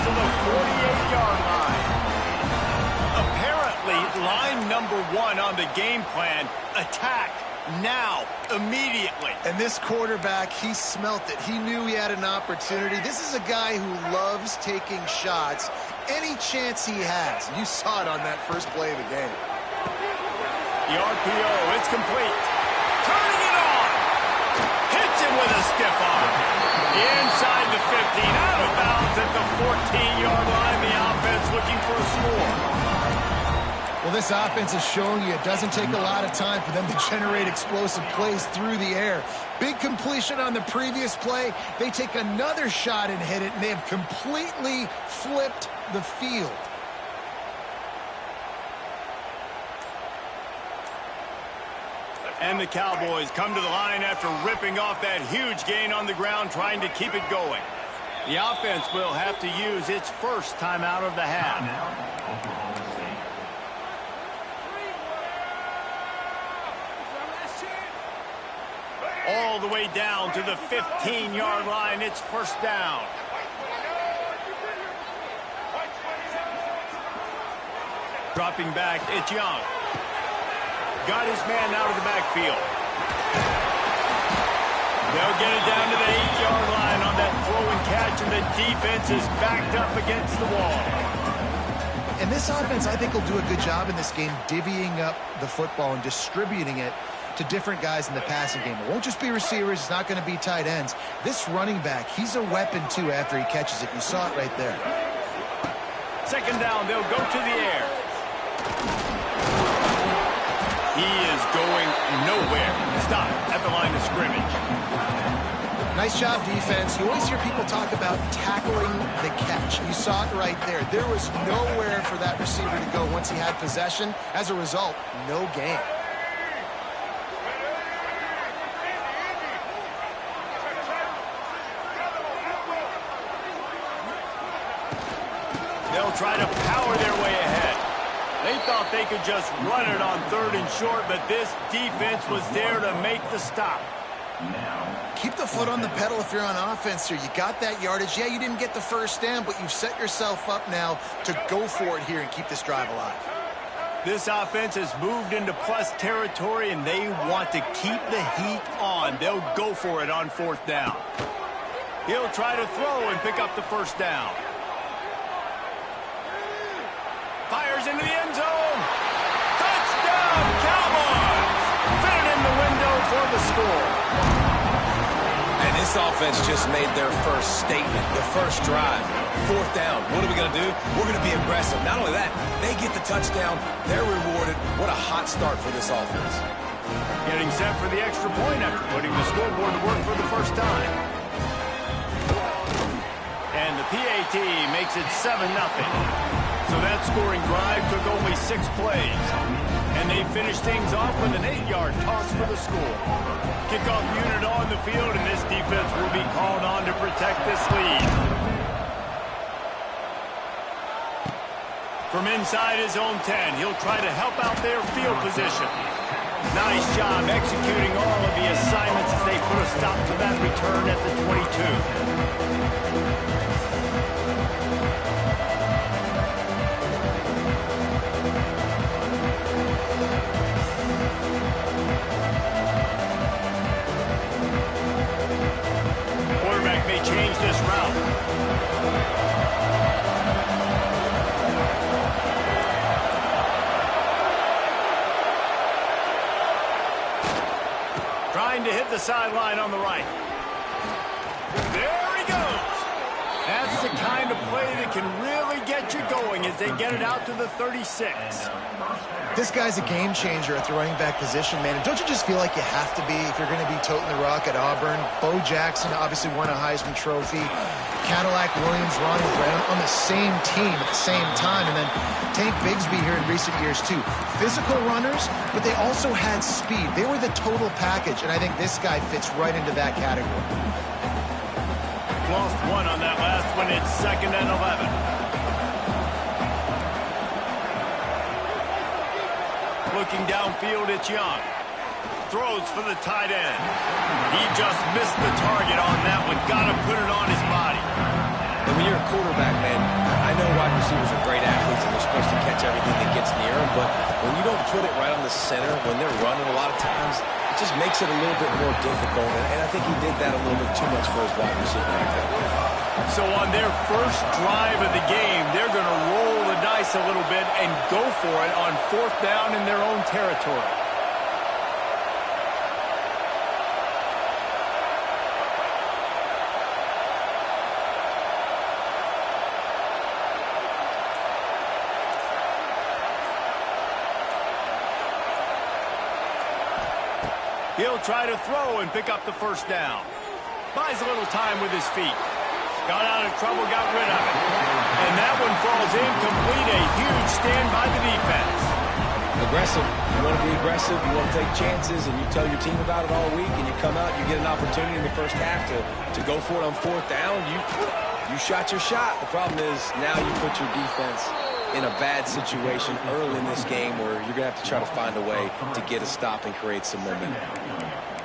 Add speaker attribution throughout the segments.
Speaker 1: to the 48-yard line. Apparently, line number 1 on the game plan, attack now, immediately.
Speaker 2: And this quarterback, he smelt it. He knew he had an opportunity. This is a guy who loves taking shots any chance he has. You saw it on that first play of the game.
Speaker 1: The RPO, it's complete. Turning it on. Hits him with a stiff arm. Inside the 15, out of bounds at the 14-yard line. The offense looking for a score.
Speaker 2: Well, this offense is showing you it doesn't take a lot of time for them to generate explosive plays through the air. Big completion on the previous play. They take another shot and hit it, and they have completely flipped the field.
Speaker 1: And the Cowboys come to the line after ripping off that huge gain on the ground, trying to keep it going. The offense will have to use its first timeout of the half. All the way down to the 15-yard line. It's first down. Dropping back, it's Young. Got his man out of the backfield. They'll get it down to the 8-yard line on that throw and catch, and the defense is backed up against the wall.
Speaker 2: And this offense, I think, will do a good job in this game divvying up the football and distributing it to different guys in the passing game. It won't just be receivers. It's not going to be tight ends. This running back, he's a weapon, too, after he catches it. You saw it right there.
Speaker 1: Second down, they'll go to the air. He is going nowhere. Stop at the line of scrimmage.
Speaker 2: Nice job, defense. You always hear people talk about tackling the catch. You saw it right there. There was nowhere for that receiver to go once he had possession. As a result, no gain.
Speaker 1: They'll try to power their way ahead. They thought they could just run it on 3rd and short, but this defense was there to make the stop.
Speaker 2: Keep the foot on the pedal if you're on offense here. You got that yardage. Yeah, you didn't get the first down, but you've set yourself up now to go for it here and keep this drive alive.
Speaker 1: This offense has moved into plus territory, and they want to keep the heat on. They'll go for it on 4th down. He'll try to throw and pick up the first down. Fires into the end zone. Touchdown, Cowboys! Fit it in the window for the score.
Speaker 3: And this offense just made their first statement, the first drive. 4th down. What are we going to do? We're going to be aggressive. Not only that, they get the touchdown. They're rewarded. What a hot start for this offense.
Speaker 1: Getting set for the extra point after putting the scoreboard to work for the first time. And the PAT makes it 7-0. So that scoring drive took only 6 plays. And they finished things off with an 8-yard toss for the score. Kickoff unit on the field, and this defense will be called on to protect this lead. From inside his own 10, he'll try to help out their field position. Nice job executing all of the assignments as they put a stop to that return at the 22. Change this route. Trying to hit the sideline on the right. There he goes. That's the kind of play that can really get you going as they get it out to the 36.
Speaker 2: This guy's a game changer at the running back position, man. And don't you just feel like you have to be if you're going to be toting the rock at Auburn? Bo Jackson obviously won a Heisman Trophy. Cadillac Williams, Ronnie Brown on the same team at the same time. And then Tank Bigsby here in recent years, too. Physical runners, but they also had speed. They were the total package, and I think this guy fits right into that category.
Speaker 1: Lost one on that last one. It's 2nd and 11. Looking downfield, it's Young. Throws for the tight end. He just missed the target on that one. Got to put it on his body.
Speaker 3: And when you're a quarterback, man, I know wide receivers are great athletes and they're supposed to catch everything that gets near them, but when you don't put it right on the center, when they're running a lot of times, it just makes it a little bit more difficult. And I think he did that a little bit too much for his wide receiver right there.
Speaker 1: So on their first drive of the game, they're going to roll the dice a little bit and go for it on 4th down in their own territory. He'll try to throw and pick up the first down. Buys a little time with his feet. Got out of trouble, got rid of it. And that one falls incomplete. A huge stand by the defense.
Speaker 3: Aggressive. You want to be aggressive. You want to take chances, and you tell your team about it all week, and you come out, you get an opportunity in the first half to go for it on 4th down. You shot your shot. The problem is now you put your defense in a bad situation early in this game where you're going to have to try to find a way to get a stop and create some momentum.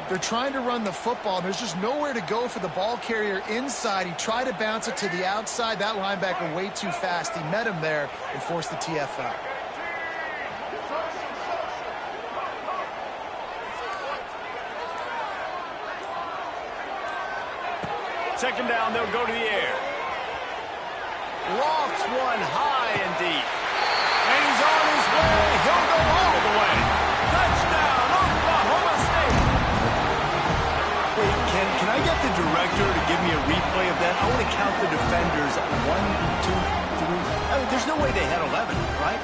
Speaker 2: They're trying to run the football, and there's just nowhere to go for the ball carrier inside. He tried to bounce it to the outside. That linebacker way too fast. He met him there and forced the TFL.
Speaker 1: Second down, they'll go to the air. Lofts one high and deep. And he's on his way. He'll go all the way. Touchdown, Oklahoma State. Wait, can I get the director to give me a replay of that? I want to count the defenders. 1, 2, 3. I mean, there's no way they had 11, right?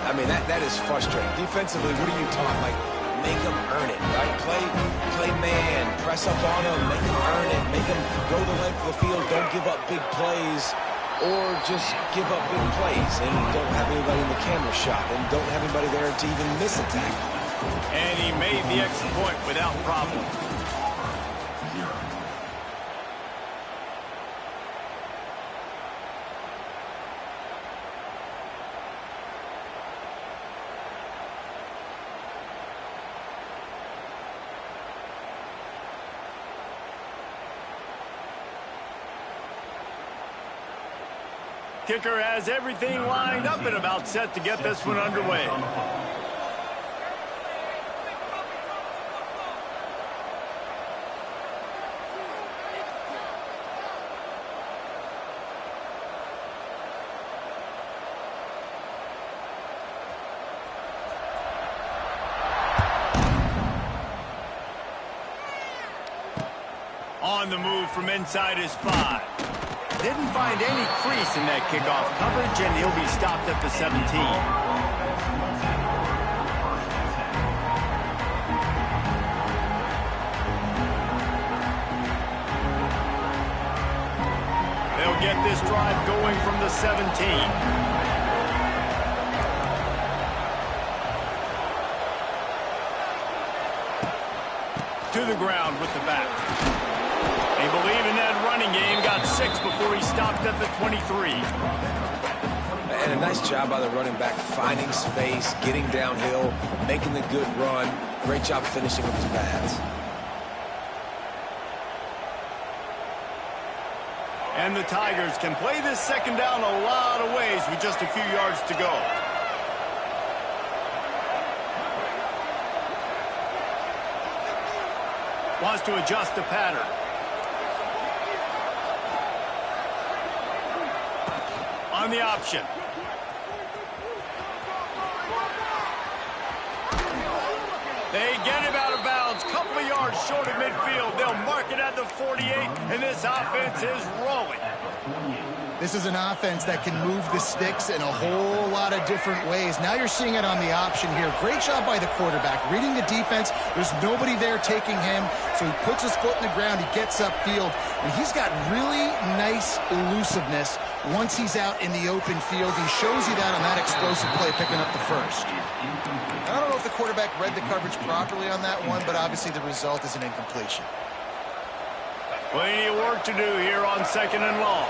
Speaker 3: I mean, that is frustrating. Defensively, what are you taught? Like, make them earn it, right? Play man, press up on them, make them earn it, make them go the length of the field, don't give up big plays, or just give up big plays and don't have anybody in the camera shot and don't have anybody there to even miss a tackle.
Speaker 1: And he made the extra point without problem. Kicker has everything lined up and about set to get this one underway. On the move from inside his 5. Didn't find any crease in that kickoff coverage, and he'll be stopped at the 17. They'll get this drive going from the 17. To the ground with the back. They believe in that running game. Got 6 before he stopped at the 23.
Speaker 3: And a nice job by the running back, finding space, getting downhill, making the good run. Great job finishing with his pads.
Speaker 1: And the Tigers can play this second down a lot of ways with just a few yards to go. Wants to adjust the pattern. On the option. They get him out of bounds, couple of yards short of midfield. They'll mark it at the 48, and this offense is rolling.
Speaker 2: This is an offense that can move the sticks in a whole lot of different ways. Now you're seeing it on the option here. Great job by the quarterback. Reading the defense, there's nobody there taking him, so he puts his foot in the ground, he gets upfield, and he's got really nice elusiveness once he's out in the open field. He shows you that on that explosive play, picking up the first. I don't know if the quarterback read the coverage properly on that one, but obviously the result is an incompletion.
Speaker 1: Plenty of work to do here on 2nd and long.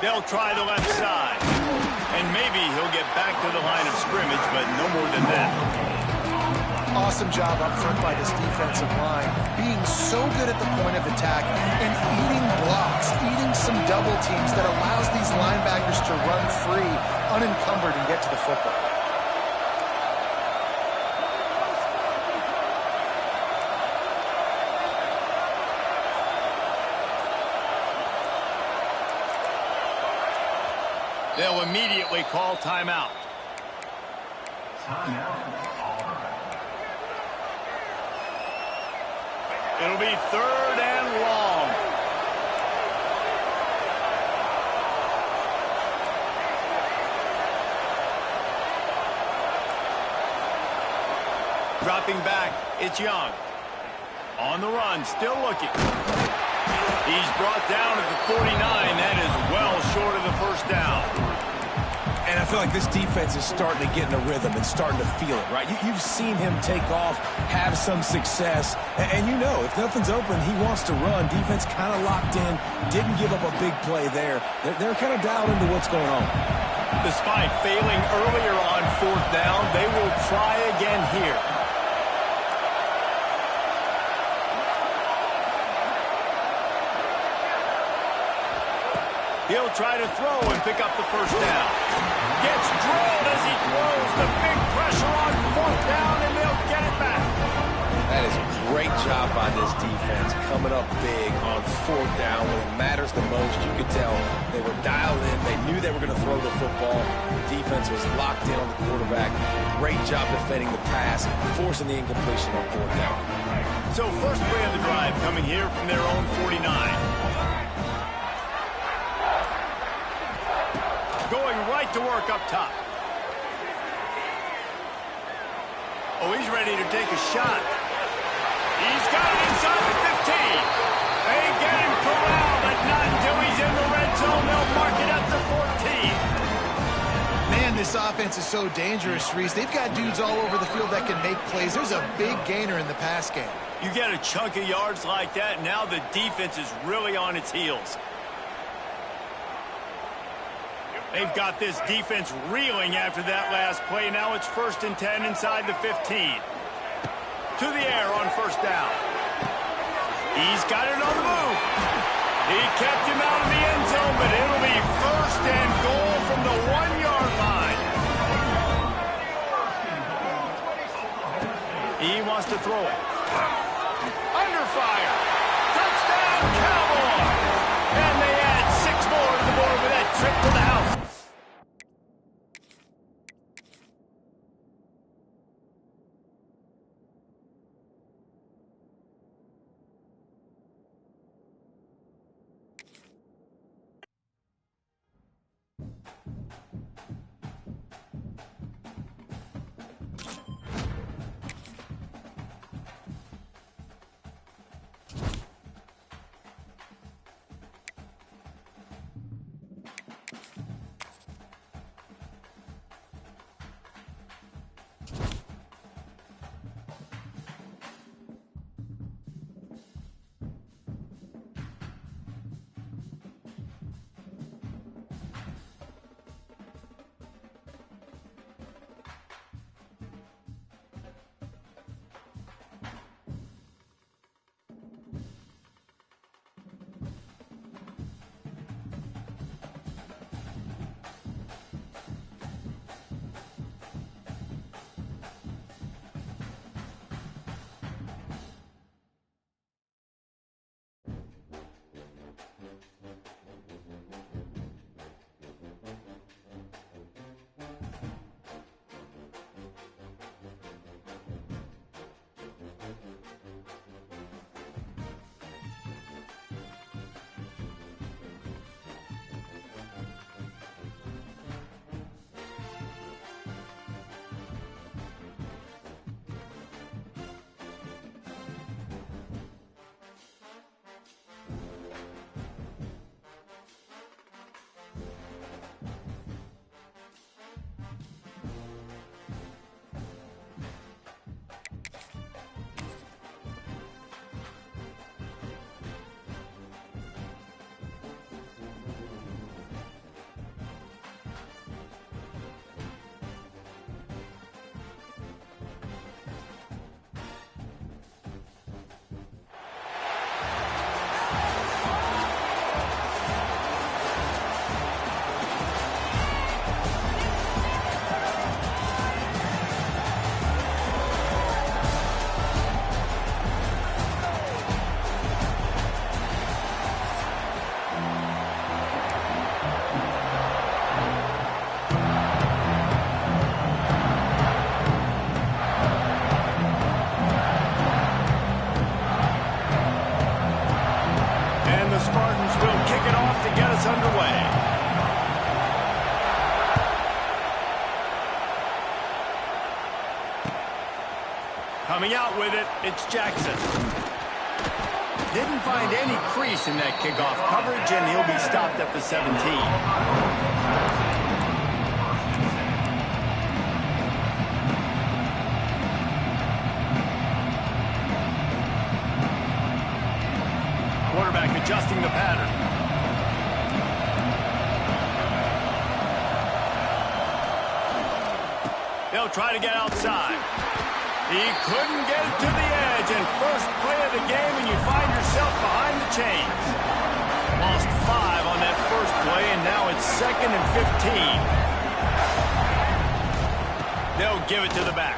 Speaker 1: They'll try the left side. And maybe he'll get back to the line of scrimmage, but no more than that.
Speaker 2: Awesome job up front by this defensive line, being so good at the point of attack and eating blocks, eating some double teams that allows these linebackers to run free, unencumbered, and get to the football.
Speaker 1: They'll immediately call timeout. It'll be 3rd and long. Dropping back, it's Young. On the run, still looking. He's brought down at the 49. That is well short of the first down.
Speaker 3: And I feel like this defense is starting to get in a rhythm and starting to feel it, right? You've seen him take off, have some success, and you know, if nothing's open, he wants to run. Defense kind of locked in, didn't give up a big play there. They're kind of dialed into what's going on.
Speaker 1: Despite failing earlier on 4th down, they will try again here. He'll try to throw and pick up the first down. Gets drilled as he throws. The big pressure on 4th down, and they'll get it back.
Speaker 3: That is a great job by this defense, coming up big on 4th down when it matters the most. You could tell they were dialed in. They knew they were going to throw the football. The defense was locked in on the quarterback. Great job defending the pass, forcing the incompletion on 4th down.
Speaker 1: So first play of the drive coming here from their own 49. Going right to work up top. Oh, he's ready to take a shot. He's got it inside the 15. They get him corralled, but not until he's in the red zone. They'll mark it up to 14.
Speaker 2: Man, this offense is so dangerous, Reese. They've got dudes all over the field that can make plays. There's a big gainer in the pass game.
Speaker 1: You get a chunk of yards like that, now the defense is really on its heels. They've got this defense reeling after that last play. Now it's 1st and 10 inside the 15. To the air on 1st down. He's got it on the move. He kept him out of the end zone, but it'll be 1st and goal from the 1-yard line. He wants to throw it. Under fire. Touchdown, Cowboys. And they add 6 more to the board with that trip to the house. Coming out with it, it's Jackson. Didn't find any crease in that kickoff coverage, and he'll be stopped at the 17. Quarterback adjusting the pattern. They'll try to get outside. He couldn't get it to the edge, and first play of the game, and you find yourself behind the chains. Lost 5 on that first play, and now it's 2nd and 15. They'll give it to the back.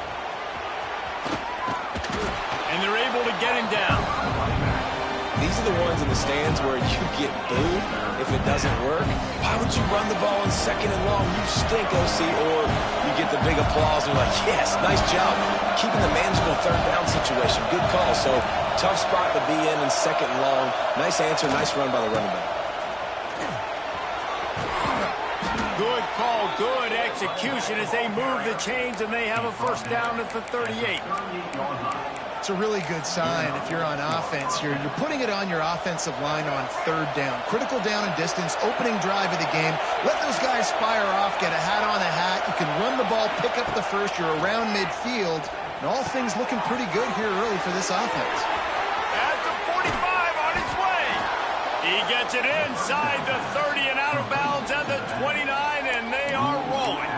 Speaker 1: And they're able to get him down.
Speaker 3: These are the ones in the stands where you get booed if it doesn't work. Why would you run the ball in 2nd and long? You stink, OC. Or you get the big applause and you're like, yes, nice job. Keeping the manageable 3rd down situation. Good call. So tough spot to be in 2nd and long. Nice answer, nice run by the running back.
Speaker 1: Good call, good execution as they move the chains and they have a first down at the 38.
Speaker 2: It's a really good sign if you're on offense. You're putting it on your offensive line on 3rd down. Critical down and distance, opening drive of the game. Let those guys fire off, get a hat on a hat. You can run the ball, pick up the first. You're around midfield. And all things looking pretty good here early for this offense.
Speaker 1: At the 45 on its way. He gets it inside the 30 and out of bounds at the 29, and they are rolling.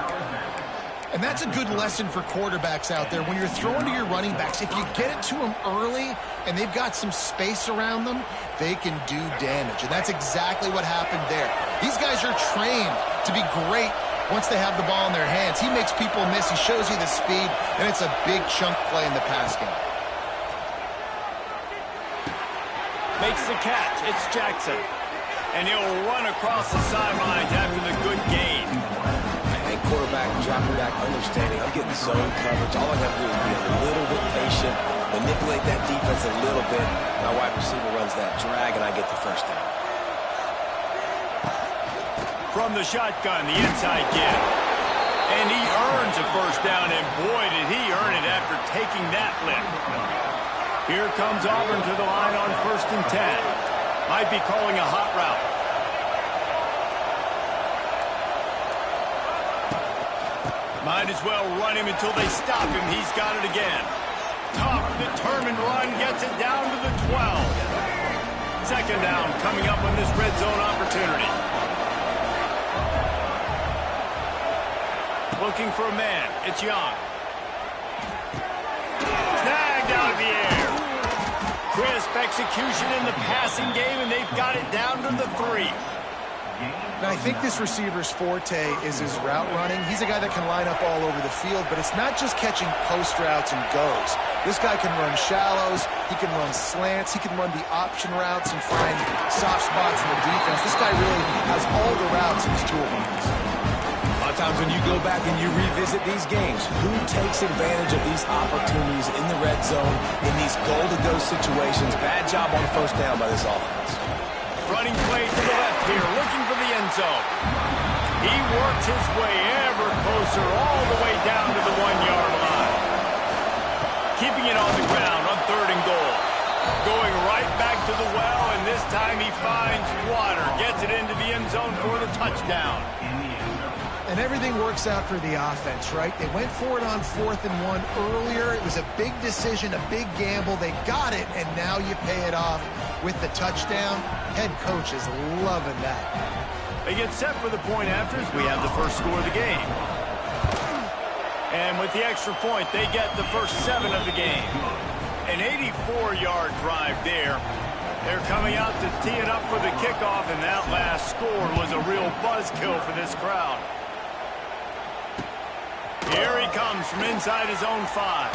Speaker 2: And that's a good lesson for quarterbacks out there. When you're throwing to your running backs, if you get it to them early and they've got some space around them, they can do damage. And that's exactly what happened there. These guys are trained to be great once they have the ball in their hands. He makes people miss. He shows you the speed, and it's a big chunk play in the pass game.
Speaker 1: Makes the catch. It's Jackson. And he'll run across the sidelines after the good gain.
Speaker 3: Quarterback dropping back, understanding I'm getting zone coverage. All I have to do is be a little bit patient, manipulate that defense a little bit. My wide receiver runs that drag, and I get the first down.
Speaker 1: From the shotgun, the inside give. And he earns a first down, and boy, did he earn it after taking that lift. Here comes Auburn to the line on 1st and 10. Might be calling a hot route. Might as well run him until they stop him. He's got it again. Tough, determined run gets it down to the 12. 2nd down coming up on this red zone opportunity. Looking for a man. It's Young. Snagged out of the air. Crisp execution in the passing game, and they've got it down to the 3.
Speaker 2: Now, I think this receiver's forte is his route running. He's a guy that can line up all over the field, but it's not just catching post routes and goes. This guy can run shallows, he can run slants, he can run the option routes and find soft spots in the defense. This guy really has all the routes in his toolbox.
Speaker 3: A lot of times when you go back and you revisit these games, who takes advantage of these opportunities in the red zone, in these goal-to-go situations? Bad job on 1st down by this offense.
Speaker 1: Running play to the left here, looking for the end zone. He works his way ever closer, all the way down to the 1-yard line. Keeping it on the ground on 3rd and goal. Going right back to the well, and this time he finds water. Gets it into the end zone for the touchdown.
Speaker 2: And everything works out for the offense, right? They went for it on 4th and 1 earlier. It was a big decision, a big gamble. They got it, and now you pay it off with the touchdown. Head coach is loving that.
Speaker 1: They get set for the point after as we have the first score of the game. And with the extra point, they get the first 7 of the game. An 84-yard drive there. They're coming out to tee it up for the kickoff, and that last score was a real buzzkill for this crowd. Here he comes from inside his own 5.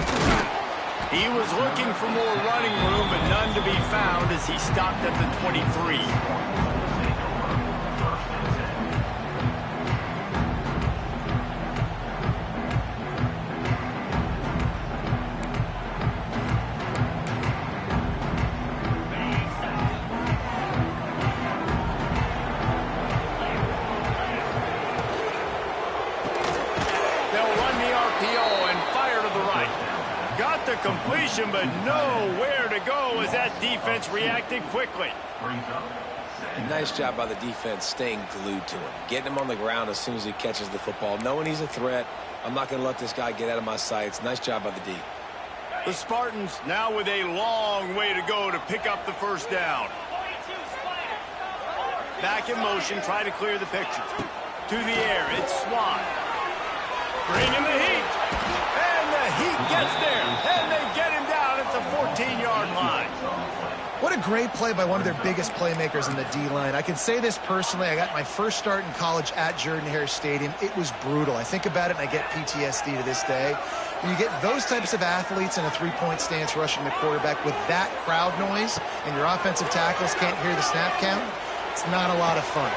Speaker 1: He was looking for more running room, but none to be found as he stopped at the 23. They'll run the RPO and fire to the right. Got the complete separation, but nowhere to go as that defense reacted quickly.
Speaker 3: Nice job by the defense staying glued to him, getting him on the ground as soon as he catches the football, knowing he's a threat. I'm not going to let this guy get out of my sights. Nice job by the D.
Speaker 1: The Spartans now with a long way to go to pick up the first down. Back in motion, try to clear the picture. To the air, it's Swan. Bringing the heat. And the heat gets there. And they get him down at the 14-yard line.
Speaker 2: What a great play by one of their biggest playmakers in the D-line. I can say this personally. I got my first start in college at Jordan-Hare Stadium. It was brutal. I think about it, and I get PTSD to this day. When you get those types of athletes in a three-point stance rushing the quarterback with that crowd noise, and your offensive tackles can't hear the snap count, it's not a lot of fun.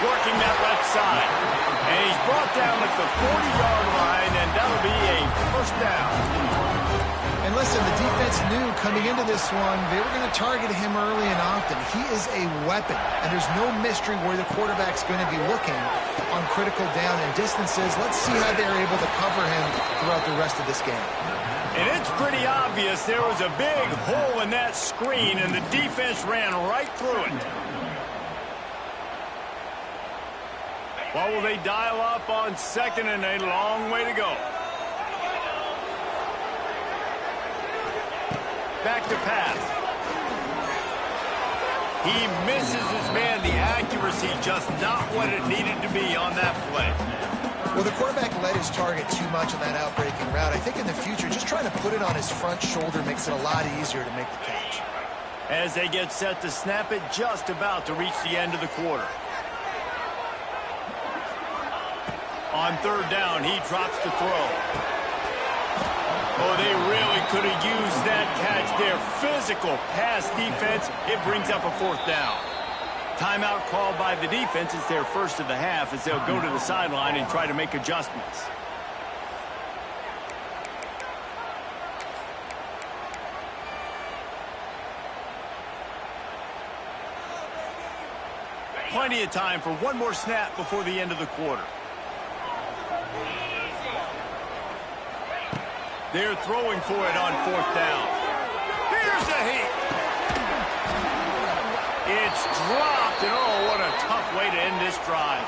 Speaker 1: Working that left side. And he's brought down at the 40-yard line, and that'll be a first down.
Speaker 2: And listen, the defense knew coming into this one, they were going to target him early and often. He is a weapon, and there's no mystery where the quarterback's going to be looking on critical down and distances. Let's see how they're able to cover him throughout the rest of this game.
Speaker 1: And it's pretty obvious there was a big hole in that screen, and the defense ran right through it. What will they dial up on second, and a long way to go? Back to pass. He misses his man. The accuracy just not what it needed to be on that play.
Speaker 2: Well, the quarterback led his target too much on that outbreaking route. I think in the future, just trying to put it on his front shoulder makes it a lot easier to make the catch.
Speaker 1: As they get set to snap it, just about to reach the end of the quarter. On third down, he drops the throw. Oh, they really could have used that catch there. Physical pass defense. It brings up a fourth down. Timeout called by the defense. It's their first of the half as they'll go to the sideline and try to make adjustments. Plenty of time for one more snap before the end of the quarter. They're throwing for it on fourth down. Here's a heat. It's dropped, and oh, what a tough way to end this drive.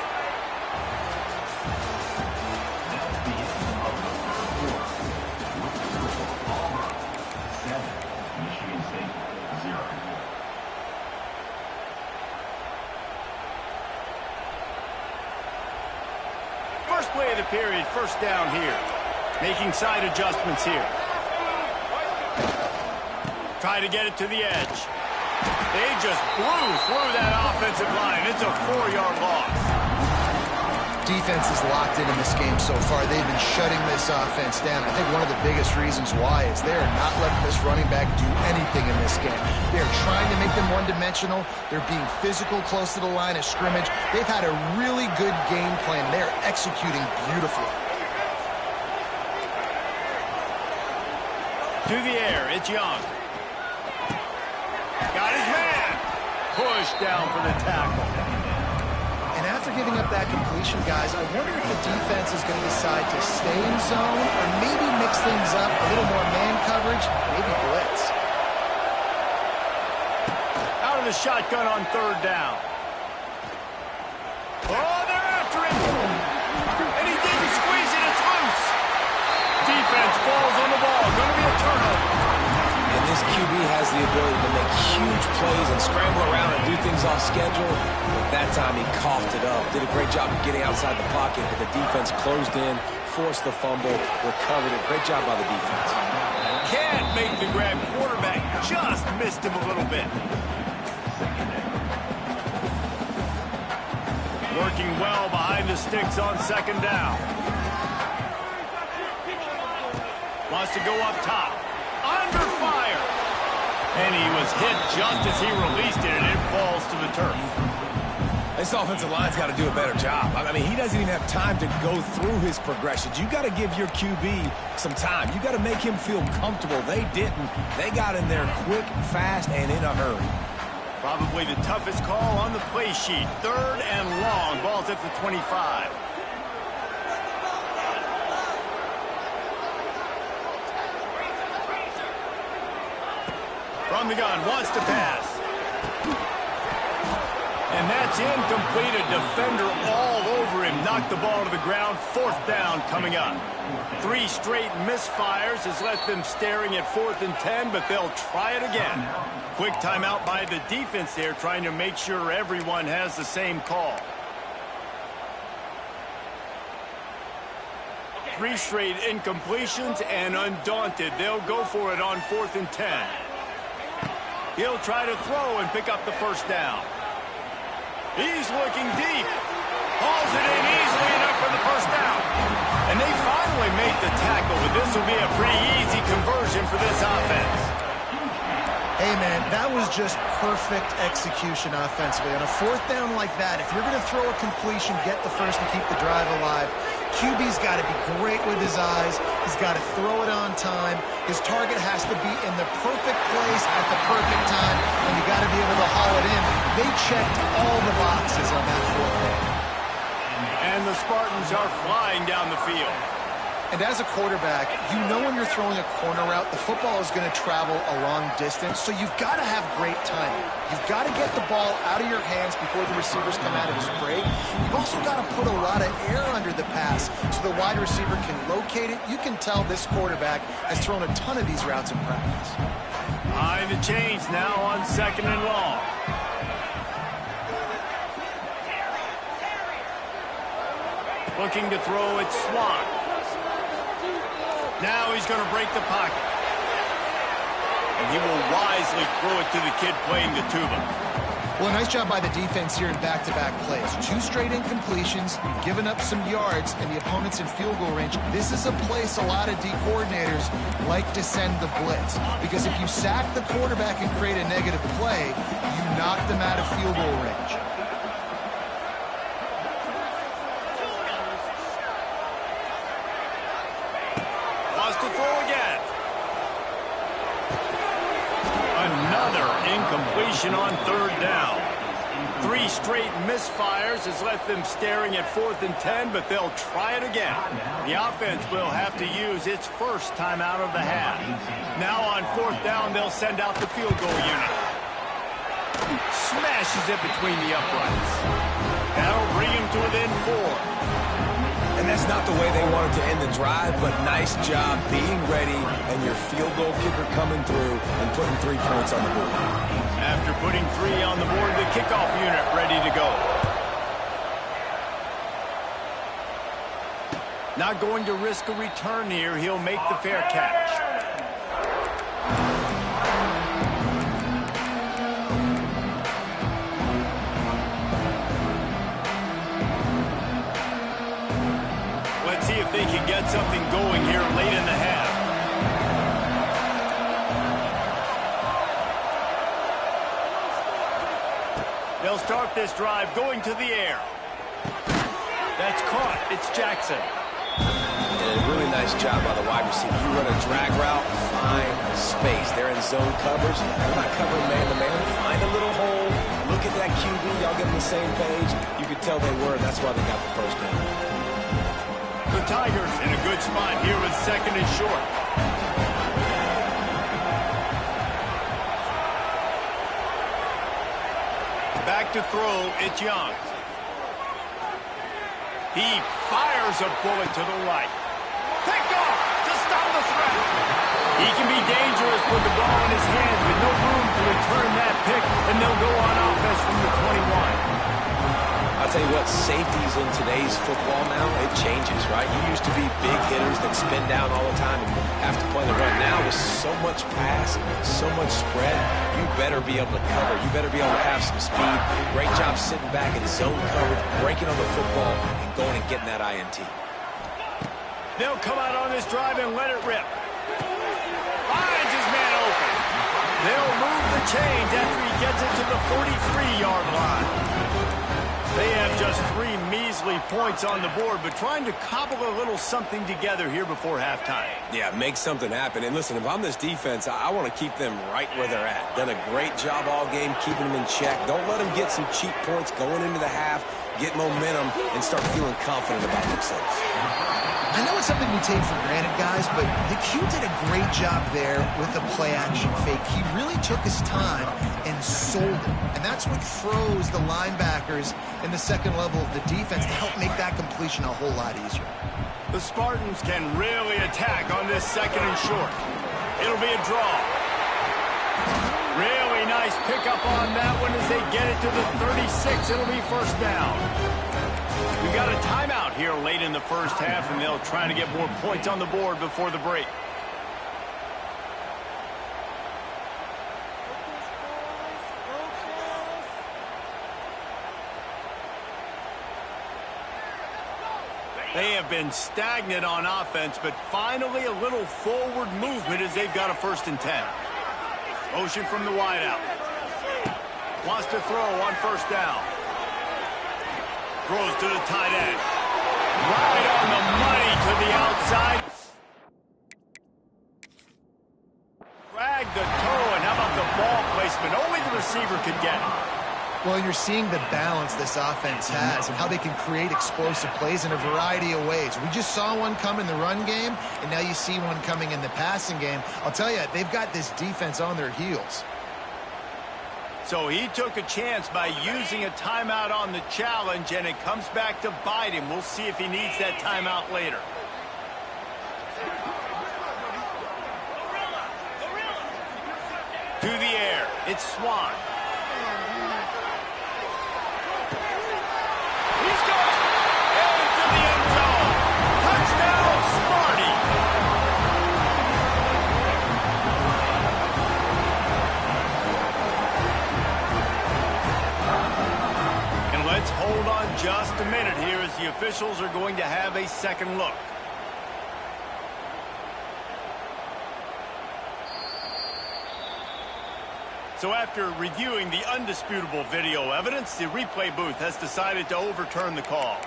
Speaker 1: First play of the period, first down here. Making side adjustments here. Try to get it to the edge. They just blew through that offensive line. It's a 4-yard loss.
Speaker 2: Defense is locked in this game so far. They've been shutting this offense down. I think one of the biggest reasons why is they're not letting this running back do anything in this game. They're trying to make them one-dimensional. They're being physical close to the line of scrimmage. They've had a really good game plan. They're executing beautifully.
Speaker 1: To the air, it's Young. Got his man. Pushed down for the tackle.
Speaker 2: And after giving up that completion, guys, I wonder if the defense is going to decide to stay in zone or maybe mix things up, a little more man coverage, maybe blitz.
Speaker 1: Out of the shotgun on third down. Oh, they're after him. And he didn't squeeze it. It's loose. Defense falls on the ball. Going to be a turnover.
Speaker 3: And this QB has the ability to make huge plays and scramble around and do things off schedule. But that time he coughed it up. Did a great job of getting outside the pocket, but the defense closed in, forced the fumble, recovered it. Great job by the defense.
Speaker 1: Can't make the grab. Quarterback just missed him a little bit. Working well behind the sticks on second down. Wants to go up top. Under fire. And he was hit just as he released it, and it falls to the turf.
Speaker 3: This offensive line's got to do a better job. I mean, he doesn't even have time to go through his progressions. You got to give your QB some time. You got to make him feel comfortable. They didn't. They got in there quick, fast, and in a hurry.
Speaker 1: Probably the toughest call on the play sheet. Third and long. Ball's at the 25. From the gun, wants to pass. And that's incomplete. A defender all over him. Knocked the ball to the ground. 4th down coming up. 3 straight misfires has left them staring at 4th and 10, but they'll try it again. Quick timeout by the defense there, trying to make sure everyone has the same call. 3 straight incompletions, and undaunted, they'll go for it on 4th and 10. He'll try to throw and pick up the 1st down. He's looking deep. Hauls it in easily enough for the 1st down. And they finally make the tackle, but this will be a pretty easy conversion for this offense.
Speaker 2: Hey, man, that was just perfect execution offensively. On a 4th down like that, if you're going to throw a completion, get the 1st and keep the drive alive, QB's got to be great with his eyes. He's got to throw it on time. His target has to be in the perfect place at the perfect time, and you got to be able to haul it in. They checked all the boxes on that 4th down.
Speaker 1: And the Spartans are flying down the field.
Speaker 2: And as a quarterback, you know when you're throwing a corner route, the football is going to travel a long distance, so you've got to have great timing. You've got to get the ball out of your hands before the receivers come out of his break. You've also got to put a lot of air under the pass so the wide receiver can locate it. You can tell this quarterback has thrown a ton of these routes in practice.
Speaker 1: Behind the chains now on 2nd and long. Looking to throw it, Swan. Now he's going to break the pocket. And he will wisely throw it to the kid playing the tuba.
Speaker 2: Well, nice job by the defense here in back-to-back plays. 2 straight incompletions, you've given up some yards, and the opponent's in field goal range. This is a place a lot of D coordinators like to send the blitz. Because if you sack the quarterback and create a negative play, you knock them out of field goal range.
Speaker 1: To throw again. Another incompletion on 3rd down. 3 straight misfires has left them staring at 4th and 10, but they'll try it again. The offense will have to use its 1st timeout of the half. Now on 4th down, they'll send out the field goal unit. Smashes it between the uprights. That'll bring him to within 4.
Speaker 3: And that's not the way they wanted to end the drive, but nice job being ready and your field goal kicker coming through and putting 3 points on the board.
Speaker 1: After putting 3 on the board, the kickoff unit ready to go. Not going to risk a return here. He'll make the fair catch. See if they can get something going here late in the half. They'll start this drive going to the air. That's caught. It's Jackson.
Speaker 3: And a really nice job by the wide receiver. You run a drag route, find space. They're in zone coverage. They're not covering man-to-man. Find a little hole. Look at that QB. Y'all get on the same page. You could tell they were, and that's why they got the 1st down.
Speaker 1: The Tigers in a good spot here with 2nd and short. Back to throw, it's Young. He fires a bullet to the right. Pick off to stop the threat. He can be dangerous with the ball in his hands, but no room to return that pick, and they'll go on offense from the 21.
Speaker 3: I'll tell you what, safeties in today's football now, it changes, right? You used to be big hitters that spin down all the time and have to play the run. Now with so much pass, so much spread, you better be able to cover. You better be able to have some speed. Great job sitting back in zone coverage, breaking on the football, and going and getting that INT.
Speaker 1: They'll come out on this drive and let it rip. Finds his man open. They'll move the chains after he gets it to the 43-yard line. They have just 3 measly points on the board, but trying to cobble a little something together here before halftime.
Speaker 3: Yeah, make something happen. And listen, if I'm this defense, I want to keep them right where they're at. Done a great job all game keeping them in check. Don't let them get some cheap points going into the half. get momentum, and start feeling confident about themselves.
Speaker 2: I know it's something we take for granted, guys, but the Q did a great job there with the play-action fake. He really took his time and sold it. And that's what froze the linebackers in the second level of the defense to help make that completion a whole lot easier.
Speaker 1: The Spartans can really attack on this second and short. It'll be a draw. Really nice pickup on that one as they get it to the 36. It'll be first down. We got a timeout here late in the first half, and they'll try to get more points on the board before the break. They have been stagnant on offense, but finally a little forward movement as they've got a 1st and 10. Motion from the wideout. Wants to throw on 1st down. Throws to the tight end. Right on the money to the outside. Drag the toe, and how about the ball placement? Only the receiver could get it.
Speaker 2: Well, you're seeing the balance this offense has and how they can create explosive plays in a variety of ways. We just saw one come in the run game, and now you see one coming in the passing game. I'll tell you, they've got this defense on their heels.
Speaker 1: So he took a chance by using a timeout on the challenge, and it comes back to bite him. We'll see if he needs that timeout later. To the air, it's Swan. He's going into the end zone. Touchdown, Smarty. And let's hold on just a minute here as the officials are going to have a second look. So after reviewing the undisputable video evidence, the replay booth has decided to overturn the call.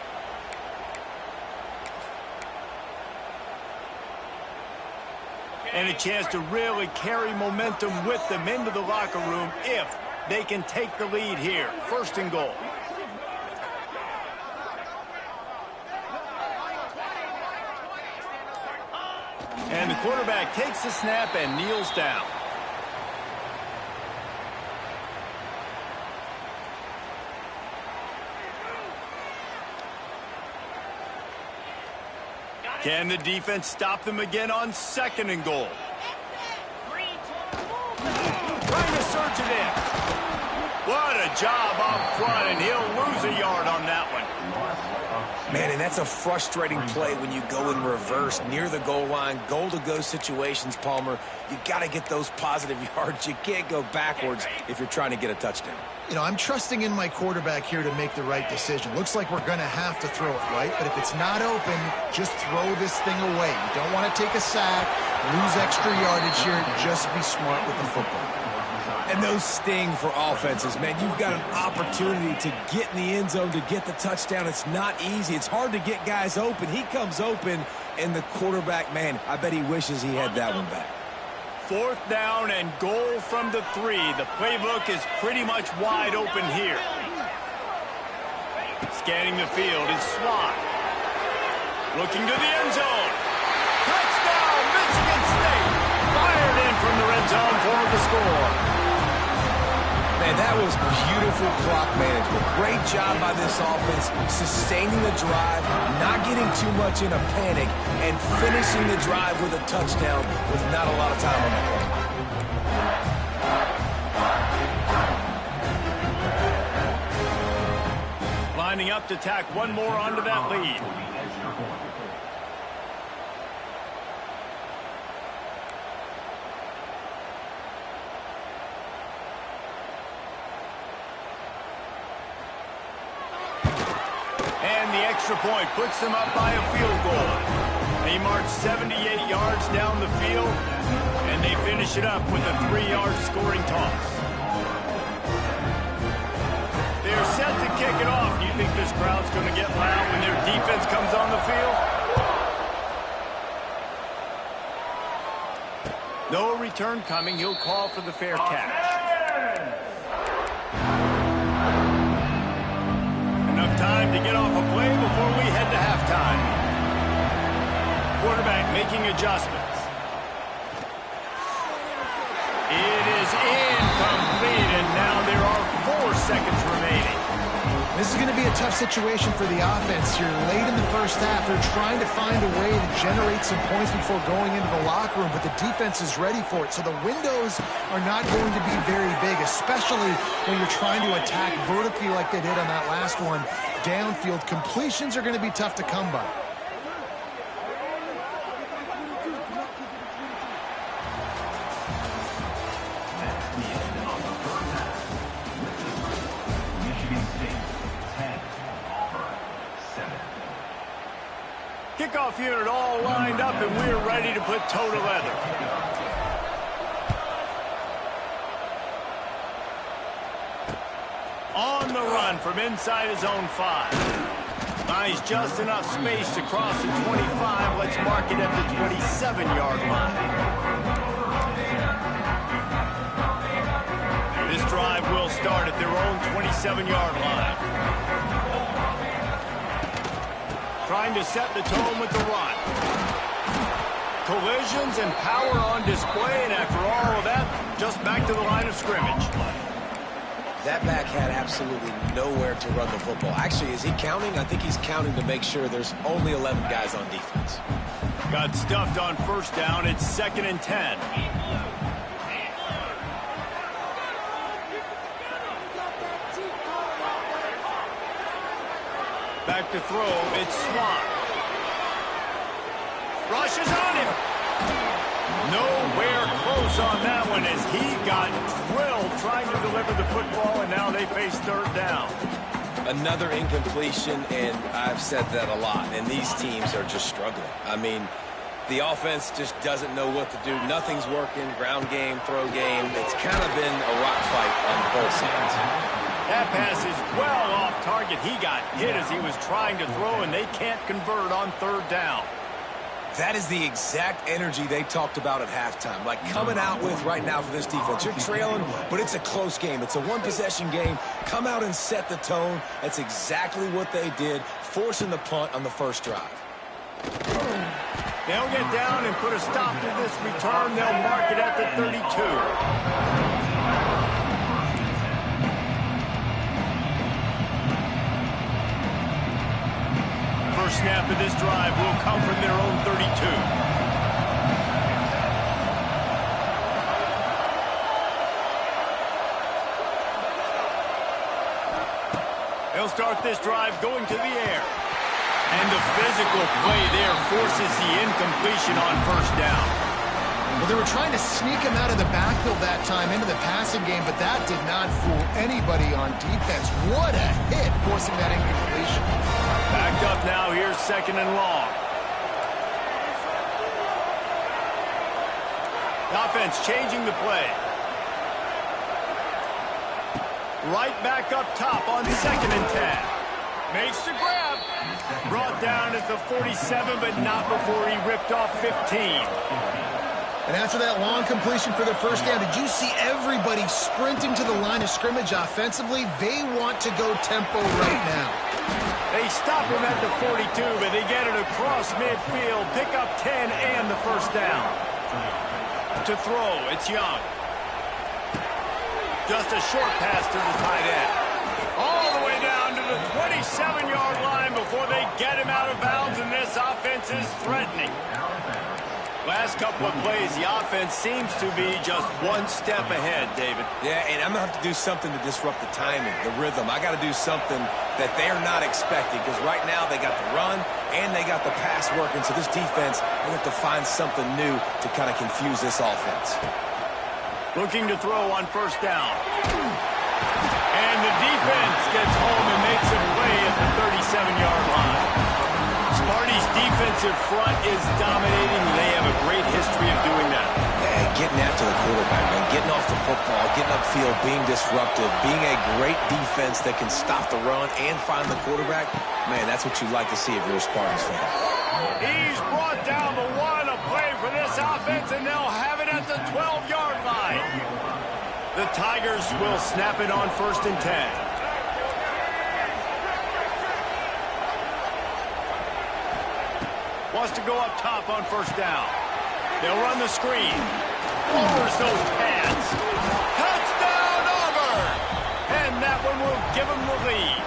Speaker 1: And a chance to really carry momentum with them into the locker room if they can take the lead here. 1st and goal. And the quarterback takes the snap and kneels down. Can the defense stop them again on 2nd and goal? Trying to surge it in. What a job up front, and he'll lose a yard on that one.
Speaker 3: Man, and that's a frustrating play when you go in reverse near the goal line, goal-to-go situations, Palmer. You got to get those positive yards. You can't go backwards if you're trying to get a touchdown.
Speaker 2: You know, I'm trusting in my quarterback here to make the right decision. Looks like we're going to have to throw it, right? But if it's not open, just throw this thing away. You don't want to take a sack, lose extra yardage here. Just be smart with the football.
Speaker 3: And those sting for offenses, man. You've got an opportunity to get in the end zone to get the touchdown. It's not easy. It's hard to get guys open. He comes open, and the quarterback, man, I bet he wishes he had that one back.
Speaker 1: 4th down and goal from the 3. The playbook is pretty much wide open here. Scanning the field is Swan. Looking to the end zone. Touchdown, Michigan State. Fired in from the red zone for the score.
Speaker 3: Man, that was beautiful clock management. Great job by this offense, sustaining the drive, not getting too much in a panic, and finishing the drive with a touchdown with not a lot of time on the clock.
Speaker 1: Lining up to tack one more onto that lead. And the extra point puts them up by a field goal. They march 78 yards down the field, and they finish it up with a 3-yard scoring toss. They're set to kick it off. Do you think this crowd's going to get loud when their defense comes on the field? No return coming. He'll call for the fair catch. Enough Time to get off a play before we head to halftime. Quarterback making adjustments. It is incomplete, and now there are 4 seconds remaining.
Speaker 2: This is going to be a tough situation for the offense here. Late in the first half, they're trying to find a way to generate some points before going into the locker room, but the defense is ready for it. So the windows are not going to be very big, especially when you're trying to attack vertically like they did on that last one. Downfield completions are going to be tough to come by.
Speaker 1: Kickoff unit all lined up, and we're ready to put toe to leather. On the run from inside his own 5. Buys just enough space to cross the 25. Let's mark it at the 27-yard line. This drive will start at their own 27-yard line. Trying to set the tone with the run. Collisions and power on display, and after all of that, just back to the line of scrimmage.
Speaker 3: That back had absolutely nowhere to run the football. Actually, is he counting? I think he's counting to make sure there's only 11 guys on defense.
Speaker 1: Got stuffed on first down. It's 2nd and 10. Back to throw, it's Swan. Rushes on him. Nowhere close on that one as he got drilled trying to deliver the football, and now they face 3rd down.
Speaker 3: Another incompletion, and I've said that a lot, and these teams are just struggling. I mean, the offense just doesn't know what to do. Nothing's working, ground game, throw game. It's kind of been a rock fight on both sides.
Speaker 1: That pass is well off target. He got hit as he was trying to throw, and they can't convert on 3rd down.
Speaker 3: That is the exact energy they talked about at halftime. Like coming out with right now for this defense. You're trailing, but it's a close game. It's a one-possession game. Come out and set the tone. That's exactly what they did, forcing the punt on the first drive.
Speaker 1: They'll get down and put a stop to this return. They'll mark it at the 32. First snap of this drive will come from their own 32. They'll start this drive going to the air. And the physical play there forces the incompletion on first down.
Speaker 2: Well, they were trying to sneak him out of the backfield that time into the passing game, but that did not fool anybody on defense. What a hit, forcing that incompletion.
Speaker 1: Backed up now, here's 2nd and long. The offense changing the play. Right back up top on 2nd and 10. Makes the grab. Brought down at the 47, but not before he ripped off 15.
Speaker 2: And after that long completion for the first down, did you see everybody sprinting to the line of scrimmage offensively? They want to go tempo right now.
Speaker 1: They stop him at the 42, but they get it across midfield, pick up 10 and the first down. To throw, it's Young. Just a short pass to the tight end. All the way down to the 27-yard line before they get him out of bounds, and this offense is threatening. Last couple of plays, the offense seems to be just one step ahead, David.
Speaker 3: Yeah, and I'm going to have to do something to disrupt the timing, the rhythm. I got to do something that they're not expecting, because right now they got the run and they got the pass working. So this defense, they have to find something new to kind of confuse this offense.
Speaker 1: Looking to throw on first down. And the defense gets home and makes a play at the 37-yard line. Sparty's defensive front is dominating. They have a great history of doing that.
Speaker 3: Yeah, getting after the quarterback, man. Getting off the football, getting upfield, being disruptive, being a great defense that can stop the run and find the quarterback. Man, that's what you like to see if you're a Spartans fan.
Speaker 1: He's brought down the one, a play for this offense, and they'll have it at the 12-yard line. The Tigers will snap it on 1st and 10. wants to go up top on first down. They'll run the screen. Overs those pads. Touchdown, Auburn! And that one will give them the lead.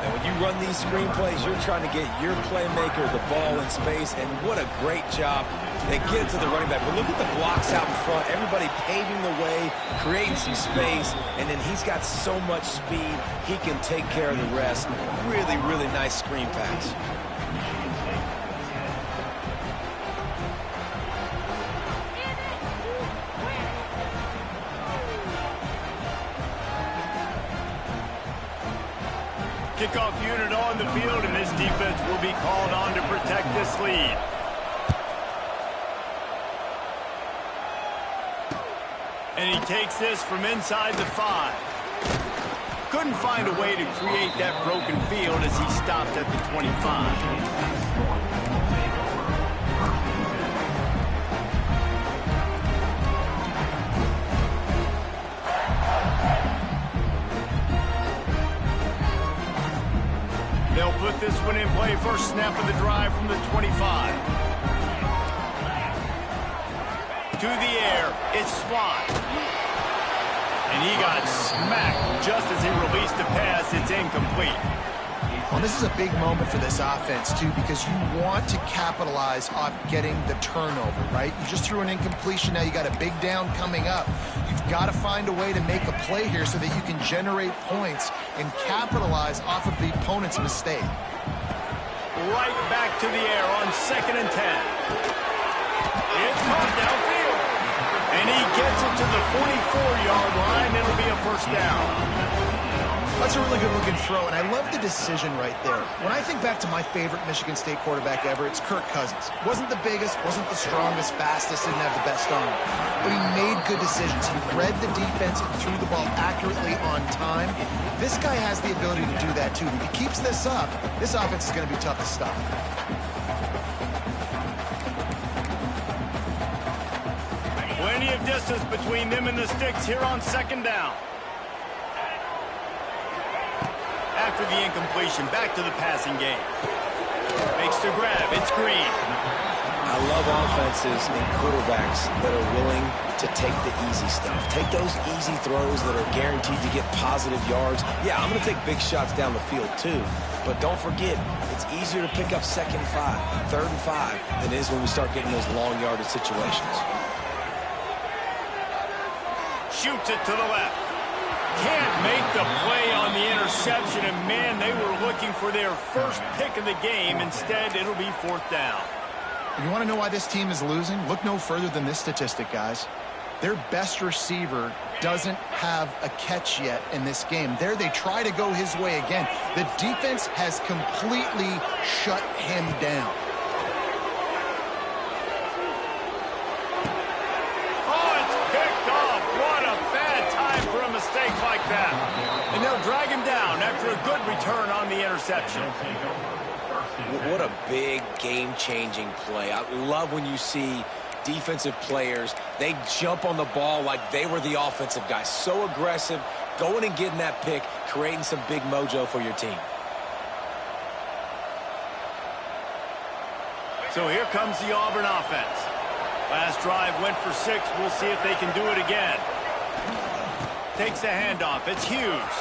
Speaker 3: And when you run these screen plays, you're trying to get your playmaker the ball in space, and what a great job. They get it to the running back. But look at the blocks out in front. Everybody paving the way, creating some space, and then he's got so much speed, he can take care of the rest. Really, really nice screen pass.
Speaker 1: Kickoff unit on the field, and this defense will be called on to protect this lead. And he takes this from inside the 5. Couldn't find a way to create that broken field as he stopped at the 25. They'll put this one in play. First snap of the drive from the 25. To the air, it's Swan. And he got smacked just as he released the pass. It's incomplete.
Speaker 2: Well, this is a big moment for this offense, too, because you want to capitalize off getting the turnover, right? You just threw an incompletion. Now you got a big down coming up. You've got to find a way to make a play here so that you can generate points and capitalize off of the opponent's mistake.
Speaker 1: Right back to the air on 2nd and 10. It's caught downfield. And he gets it to the 44-yard line. It'll be a first down.
Speaker 2: That's a really good-looking throw, and I love the decision right there. When I think back to my favorite Michigan State quarterback ever, it's Kirk Cousins. Wasn't the biggest, wasn't the strongest, fastest, didn't have the best arm. But he made good decisions. He read the defense and threw the ball accurately on time. This guy has the ability to do that, too. If he keeps this up, this offense is going to be tough to stop.
Speaker 1: Plenty of distance between them and the sticks here on 2nd down. After the incompletion, back to the passing game. Makes the grab. It's Green.
Speaker 3: I love offenses and quarterbacks that are willing to take the easy stuff. Take those easy throws that are guaranteed to get positive yards. Yeah, I'm going to take big shots down the field too. But don't forget, it's easier to pick up 2nd and 5, 3rd and 5 than it is when we start getting those long yardage situations.
Speaker 1: Shoots it to the left. Can't make the play on the interception, and man, they were looking for their first pick of the game. Instead, it'll be 4th down.
Speaker 2: You want to know why this team is losing? Look no further than this statistic, guys. Their best receiver doesn't have a catch yet in this game. There they try to go his way again. The defense has completely shut him down.
Speaker 1: Mistake like that. And they'll drag him down after a good return on the interception.
Speaker 3: What a big game-changing play. I love when you see defensive players, they jump on the ball like they were the offensive guy. So aggressive, going and getting that pick, creating some big mojo for your team.
Speaker 1: So here comes the Auburn offense. Last drive went for 6. We'll see if they can do it again. Takes the handoff. It's Hughes.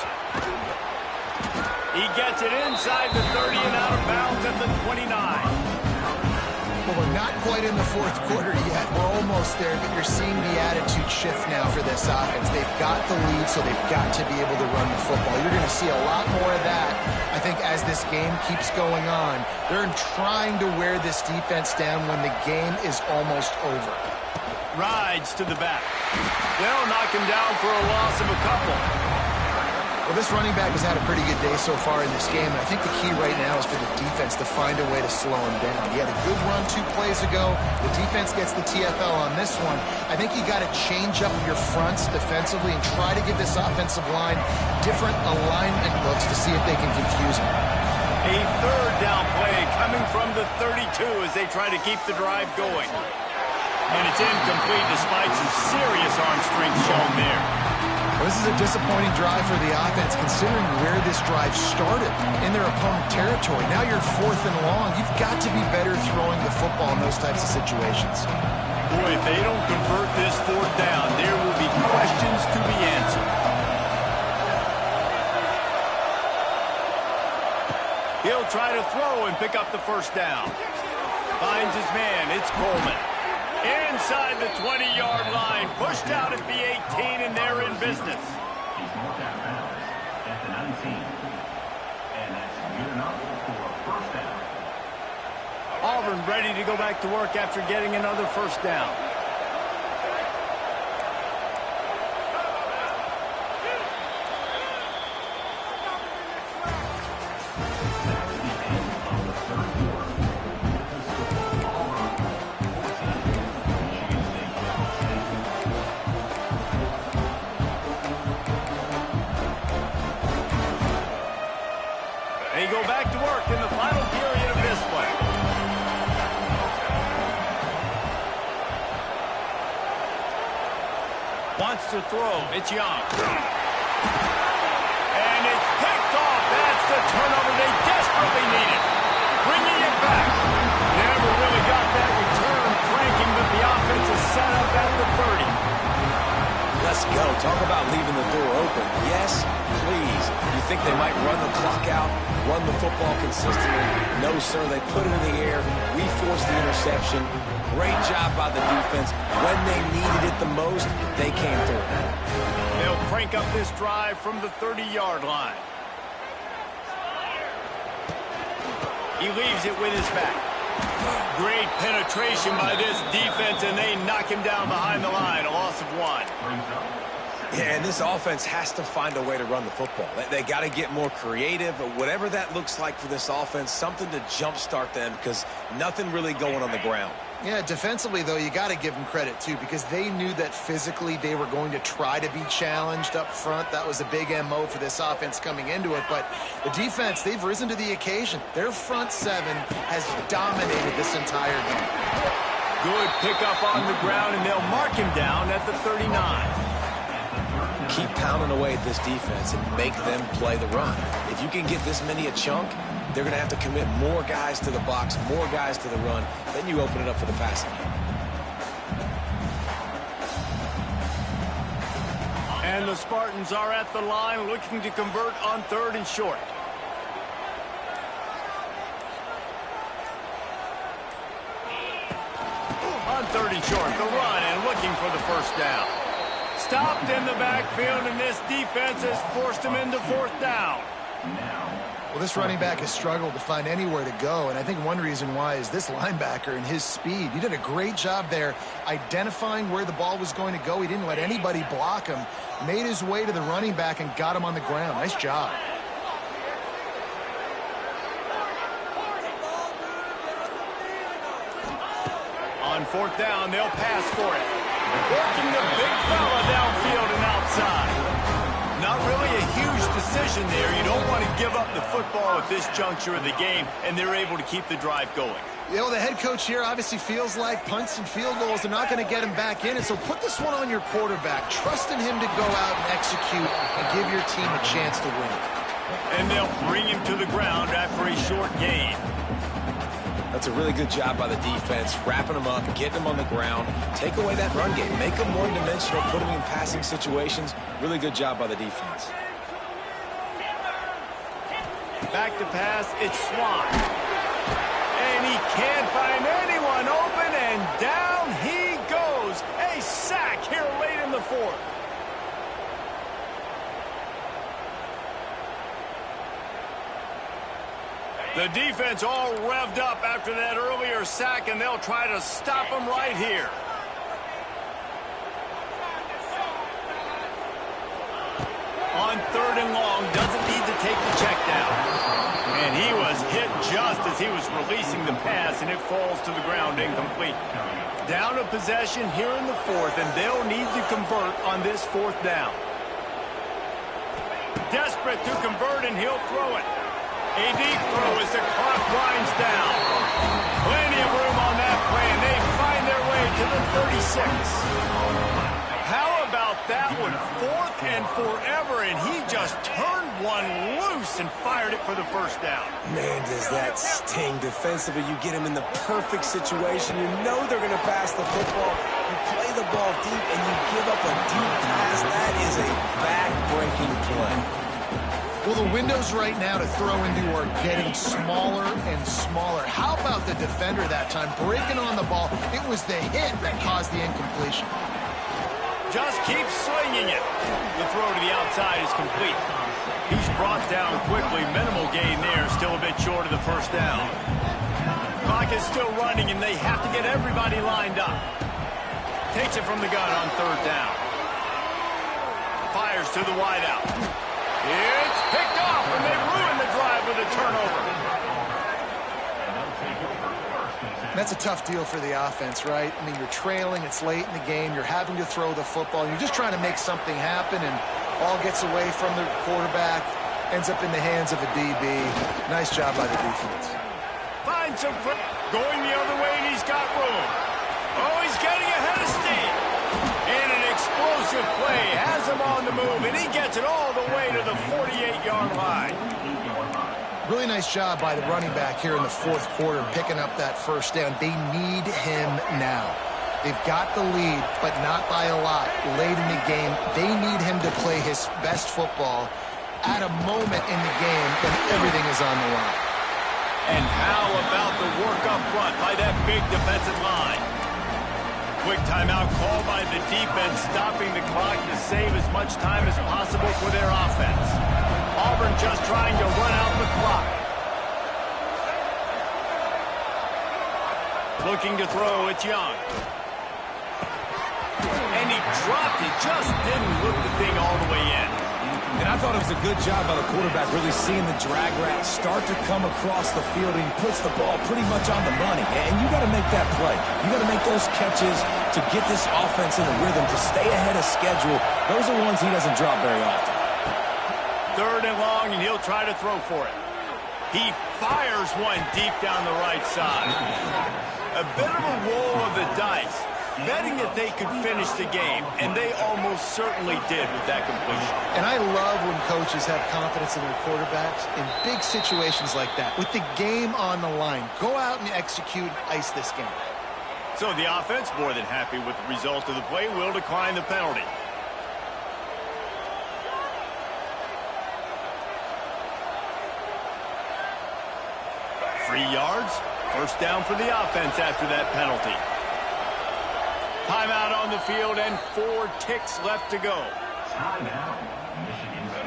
Speaker 1: He gets it inside the 30 and out of bounds at the 29.
Speaker 2: Well, we're not quite in the 4th quarter yet. We're almost there, but you're seeing the attitude shift now for this offense. They've got the lead, so they've got to be able to run the football. You're going to see a lot more of that, I think, as this game keeps going on. They're trying to wear this defense down when the game is almost over.
Speaker 1: Rides to the back. They'll knock him down for a loss of a couple.
Speaker 2: Well, this running back has had a pretty good day so far in this game, and I think the key right now is for the defense to find a way to slow him down. He had a good run 2 plays ago. The defense gets the TFL on this one. I think you got to change up your fronts defensively and try to give this offensive line different alignment looks to see if they can confuse him.
Speaker 1: A 3rd down play coming from the 32 as they try to keep the drive going. And it's incomplete despite some serious arm strength shown there.
Speaker 2: Well, This is a disappointing drive for the offense, considering where this drive started, in their opponent territory. Now you're 4th and long. You've got to be better throwing the football in those types of situations.
Speaker 1: Boy, if they don't convert this 4th down, there will be questions to be answered. He'll try to throw and pick up the 1st down. Finds his man. It's Coleman. Inside the 20-yard line, pushed out at the 18, and they're in business.
Speaker 4: He's marked out of bounds at the 19. And that's good enough for a 1st down.
Speaker 1: Auburn ready to go back to work after getting another 1st down. They go back to work in the final period of this one. Wants to throw. It's Young. And it's picked off. That's the turnover they desperately needed. Bringing it back. Never really got that return cranking, but the offense is set up at the 30.
Speaker 3: Let's go. Talk about leaving the door open. Yes, please. You think they might run the clock out, run the football consistently? No, sir. They put it in the air. We forced the interception. Great job by the defense. When they needed it the most, they came through.
Speaker 1: They'll crank up this drive from the 30-yard line. He leaves it with his back. Great penetration by this defense, and they knock him down behind the line. A loss of 1.
Speaker 3: Yeah, and this offense has to find a way to run the football. They got to get more creative, or whatever that looks like for this offense, something to jumpstart them, because nothing really going on the ground.
Speaker 2: Yeah, defensively, though, you got to give them credit, too, because they knew that physically they were going to try to be challenged up front. That was a big MO for this offense coming into it. But the defense, they've risen to the occasion. Their front 7 has dominated this entire game.
Speaker 1: Good pickup on the ground, and they'll mark him down at the 39.
Speaker 3: Keep pounding away at this defense and make them play the run. If you can get this many a chunk, they're going to have to commit more guys to the box, more guys to the run. Then you open it up for the passing game.
Speaker 1: And the Spartans are at the line looking to convert on 3rd and short. On 3rd and short, the run and looking for the 1st down. Stopped in the backfield, and this defense has forced him into 4th down.
Speaker 2: Well, this running back has struggled to find anywhere to go, and I think one reason why is this linebacker and his speed. He did a great job there identifying where the ball was going to go. He didn't let anybody block him, made his way to the running back and got him on the ground. Nice job.
Speaker 1: On 4th down, they'll pass for it. Working the big fella downfield and outside. Not really a huge decision there. You don't want to give up the football at this juncture of the game, and they're able to keep the drive going.
Speaker 2: You know, the head coach here obviously feels like punts and field goals are not going to get him back in, and so put this one on your quarterback. Trust in him to go out and execute and give your team a chance to win.
Speaker 1: And they'll bring him to the ground after a short gain.
Speaker 3: That's a really good job by the defense, wrapping them up, getting them on the ground, take away that run game, make them one-dimensional, put them in passing situations. Really good job by the defense.
Speaker 1: Back to pass, it's Swan. And he can't find anyone open, and down he goes. A sack here late in the 4th. The defense all revved up after that earlier sack, and they'll try to stop him right here. On 3rd and long, doesn't need to take the check down. And he was hit just as he was releasing the pass, and it falls to the ground incomplete. Down a possession here in the 4th, and they'll need to convert on this 4th down. Desperate to convert, and he'll throw it. A deep throw as the clock winds down. Plenty of room on that play, and they find their way to the 36. How about about that one? 4th and forever, and he just turned one loose and fired it for the first down.
Speaker 3: Man, does that sting defensively. You get him in the perfect situation. You know they're going to pass the football. You play the ball deep, and you give up a deep pass. That is a back-breaking play.
Speaker 2: Well, the windows right now to throw into are getting smaller and smaller. How about the defender that time breaking on the ball? It was the hit that caused the incompletion.
Speaker 1: Just keep slinging it. The throw to the outside is complete. He's brought down quickly. Minimal gain there. Still a bit short of the first down. Clock is still running, and they have to get everybody lined up. Takes it from the gun on 3rd down. Fires to the wideout. It's picked off, and they ruin the drive with a turnover.
Speaker 2: That's a tough deal for the offense, right? I mean, you're trailing, it's late in the game, you're having to throw the football, and you're just trying to make something happen, and all gets away from the quarterback, ends up in the hands of a DB. Nice job by the defense.
Speaker 1: Finds some going the other way, and he's got room. Oh, he's getting ahead of steam. And an explosive play has him on the move, and he gets it all the way to the 48-yard line.
Speaker 2: Really nice job by the running back here in the 4th quarter, picking up that first down. They need him now. They've got the lead, but not by a lot. Late in the game, they need him to play his best football at a moment in the game when everything is on the line.
Speaker 1: And how about the work up front by that big defensive line? Quick timeout call by the defense, stopping the clock to save as much time as possible for their offense. Auburn just trying to run out the clock. Looking to throw, it's Young. And he dropped it, just didn't look the thing all the way in.
Speaker 3: And I thought it was a good job by the quarterback really seeing the drag route start to come across the field, and he puts the ball pretty much on the money. And you got to make that play. You got to make those catches to get this offense in a rhythm, to stay ahead of schedule. Those are ones he doesn't drop very often.
Speaker 1: 3rd and long, and he'll try to throw for it. He fires one deep down the right side. A bit of a roll of the dice, betting that they could finish the game, and they almost certainly did with that completion.
Speaker 2: And I love when coaches have confidence in their quarterbacks in big situations like that. With the game on the line, go out and execute, ice this game.
Speaker 1: So the offense, more than happy with the result of the play, will decline the penalty. Three yards, first down for the offense after that penalty. Timeout on the field and 4 ticks left to go.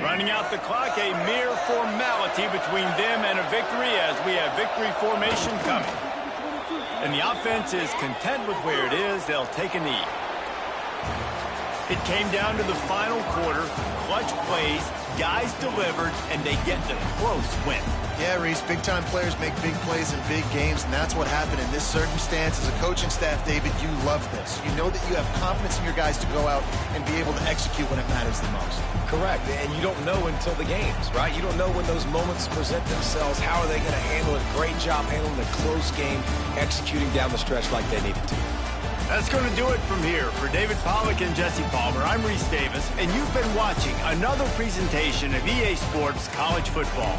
Speaker 1: Running out the clock, a mere formality between them and a victory as we have victory formation coming. And the offense is content with where it is. They'll take a knee. It came down to the final quarter. Clutch plays, guys delivered, and they get the close win.
Speaker 2: Yeah, Reese, big-time players make big plays in big games, and that's what happened in this circumstance. As a coaching staff, David, you love this. You know that you have confidence in your guys to go out and be able to execute when it matters the most.
Speaker 3: Correct, and you don't know until the games, right? You don't know when those moments present themselves. How are they going to handle it? Great job handling the close game, executing down the stretch like they needed to.
Speaker 1: That's going to do it from here. For David Pollack and Jesse Palmer, I'm Reese Davis, and you've been watching another presentation of EA Sports College Football.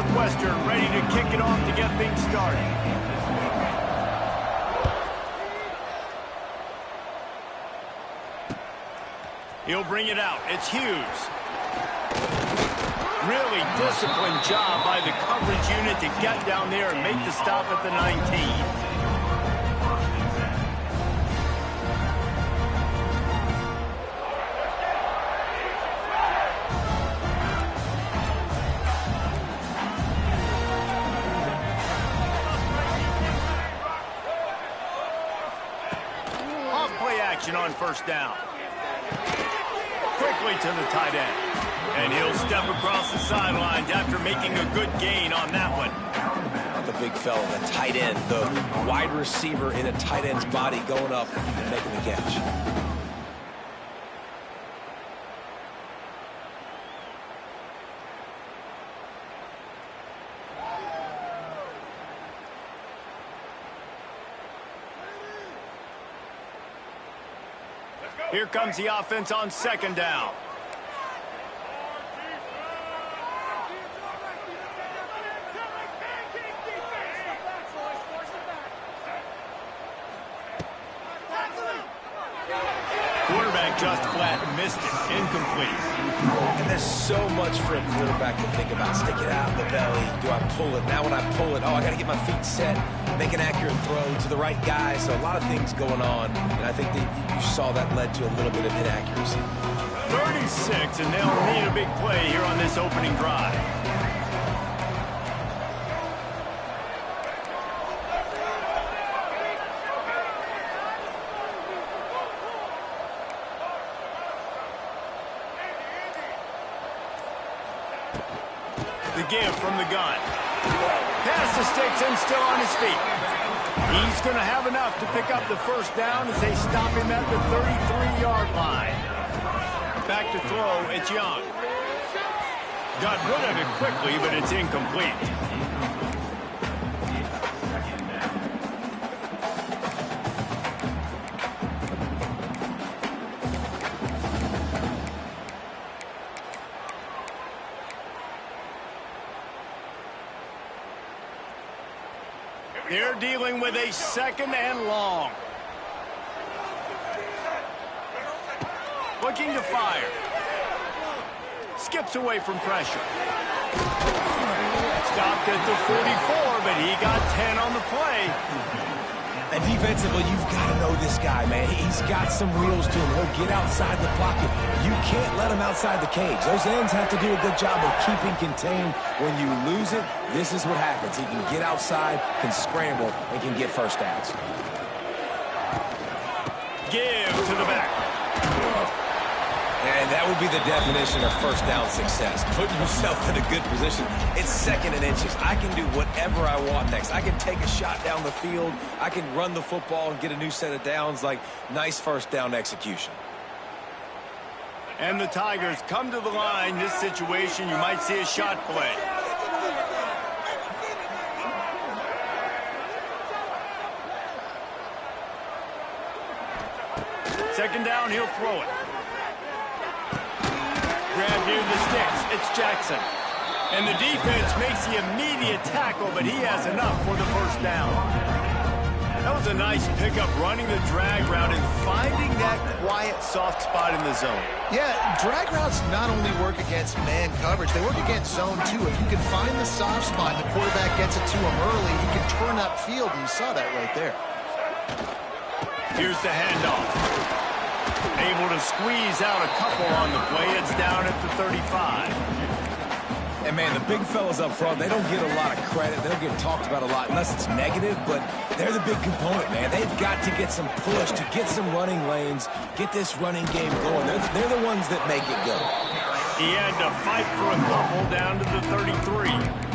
Speaker 1: Northwestern ready to kick it off to get things started. He'll bring it out. It's Hughes. Really disciplined job by the coverage unit to get down there and make the stop at the 19. On first down. Quickly to the tight end. And he'll step across the sidelines after making a good gain on that one.
Speaker 3: The big fella, the tight end, the wide receiver in a tight end's body going up and making the catch.
Speaker 1: Here comes the offense on second down. Quarterback just flat missed it. Incomplete.
Speaker 3: And there's so much for a quarterback to think about. Stick it out in the belly. Do I pull it? Now when I pull it, I got to get my feet set. Make an accurate throw to the right guy. So a lot of things going on. And I think that you saw that led to a little bit of inaccuracy.
Speaker 1: 36, and they'll need a big play here on this opening drive. The give from the gun. Pass the sticks and still on his feet. He's going to have enough to pick up the first down as they stop him at the 33-yard line. Back to throw, it's Young. Got rid of it quickly, but it's incomplete. They're dealing with a second and long. Looking to fire. Skips away from pressure. Stopped at the 44, but he got 10 on the play.
Speaker 3: And defensively, you've got to know this guy, man. He's got some wheels to him. He'll get outside the pocket. You can't let him outside the cage. Those ends have to do a good job of keeping contained. When you lose it, this is what happens. He can get outside, can scramble, and can get first downs.
Speaker 1: Give to the back.
Speaker 3: And that would be the definition of first down success. Putting yourself in a good position. It's second and inches. I can do whatever I want next. I can take a shot down the field. I can run the football and get a new set of downs. Like, nice first down execution.
Speaker 1: And the Tigers come to the line. This situation, you might see a shot play. Second down, he'll throw it. Grab near the sticks. It's Jackson. And the defense makes the immediate tackle, but he has enough for the first down. That was a nice pickup, running the drag route and finding that quiet, soft spot in the zone.
Speaker 2: Yeah, drag routes not only work against man coverage, they work against zone too. If you can find the soft spot and the quarterback gets it to him early, you can turn upfield, and you saw that right there.
Speaker 1: Here's the handoff. Able to squeeze out a couple on the play. It's down at the 35.
Speaker 3: And, man, the big fellas up front, they don't get a lot of credit. They don't get talked about a lot unless it's negative, but they're the big component, man. They've got to get some push, to get some running lanes, get this running game going. They're the ones that make it go.
Speaker 1: He had to fight for a couple down to the 33.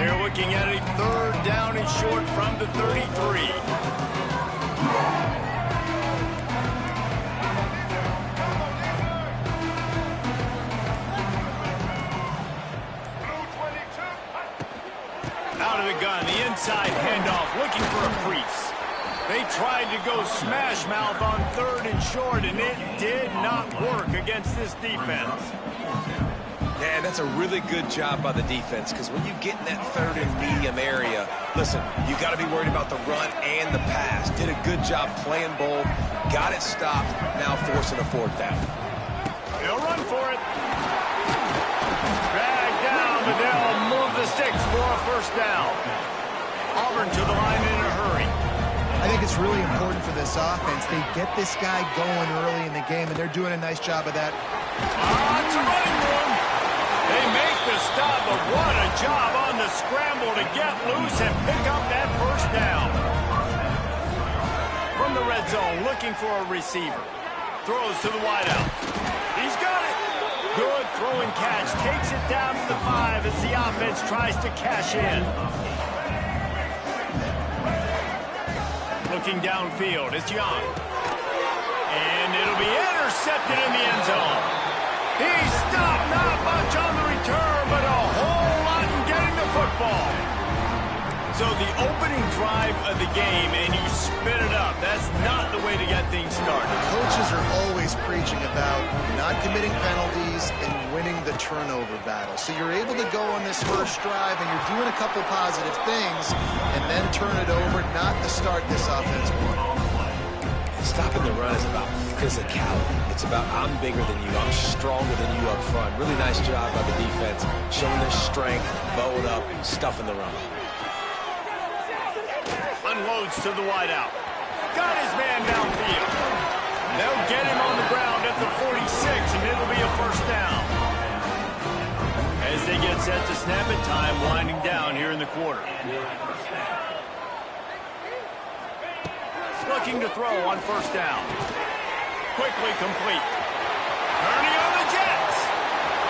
Speaker 1: They're looking at a third down and short from the 33. Out of the gun, the inside handoff, looking for a crease. They tried to go smash mouth on 3rd and short, and it did not work against this defense.
Speaker 3: Man, that's a really good job by the defense, because when you get in that 3rd and medium area, listen, you got to be worried about the run and the pass. Did a good job playing both, got it stopped, now forcing a 4th down.
Speaker 1: They'll run for it. Drag down, but they'll move the sticks for a 1st down. Auburn to the line in a hurry.
Speaker 2: I think it's really important for this offense. They get this guy going early in the game, and they're doing a nice job of that.
Speaker 1: It's a running room. They make the stop, but what a job on the scramble to get loose and pick up that 1st down. From the red zone, looking for a receiver. Throws to the wideout. He's got it. Good throwing catch. Takes it down to the 5 as the offense tries to cash in. Looking downfield, it's Young. And it'll be intercepted in the end zone. He stopped, not much on the return, but a whole lot in getting the football. So the opening drive of the game, and you spit it up. That's not the way to get things started.
Speaker 2: Coaches are always preaching about not committing penalties and winning the turnover battle. So you're able to go on this 1st drive, and you're doing a couple positive things, and then turn it over, not to start this offensive play.
Speaker 3: Stopping the run is about physicality. It's about I'm bigger than you, I'm stronger than you up front. Really nice job by the defense, showing their strength, bowed up, stuffing the run.
Speaker 1: Unloads to the wideout. Got his man downfield. They'll get him on the ground at the 46, and it'll be a 1st down. As they get set to snap it, time winding down here in the quarter. Looking to throw on 1st down. Quickly complete. Turning on the Jets.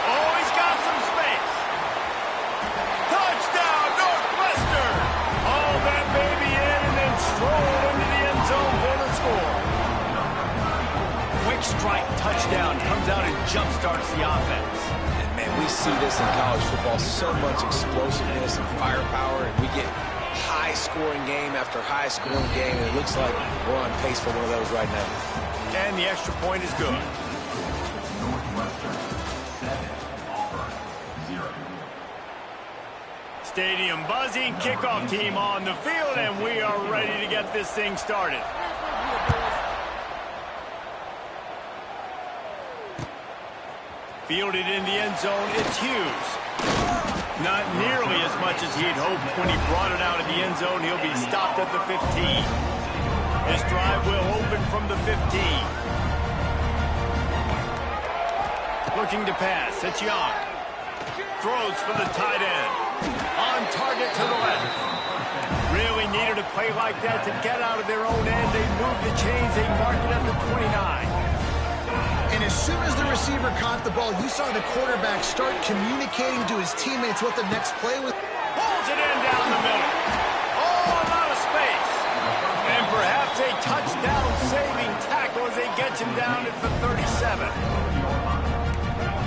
Speaker 1: Oh, he's got some space. Touchdown, Northwestern. Oh, that baby in and then stroll into the end zone for the score. Quick strike touchdown comes out and jumpstarts the offense.
Speaker 3: And, man, we see this in college football, so much explosiveness and firepower, and we get high-scoring game after high-scoring game, and it looks like we're on pace for one of those right now.
Speaker 1: And the extra point is good.
Speaker 4: Northwestern 7, Auburn 0.
Speaker 1: Stadium buzzing, kickoff team on the field, and we are ready to get this thing started. Fielded in the end zone, it's Hughes. Not nearly as much as he'd hoped when he brought it out of the end zone. He'll be stopped at the 15. This drive will open from the 15. Looking to pass, it's Young. Throws for the tight end. On target to the left. Really needed a play like that to get out of their own end. They moved the chains, they marked it at the 29.
Speaker 2: And as soon as the receiver caught the ball, you saw the quarterback start communicating to his teammates what the next play was.
Speaker 1: Pulls it in down the middle. Oh, a lot of space. And perhaps a touchdown-saving tackle as they get him down at the 37.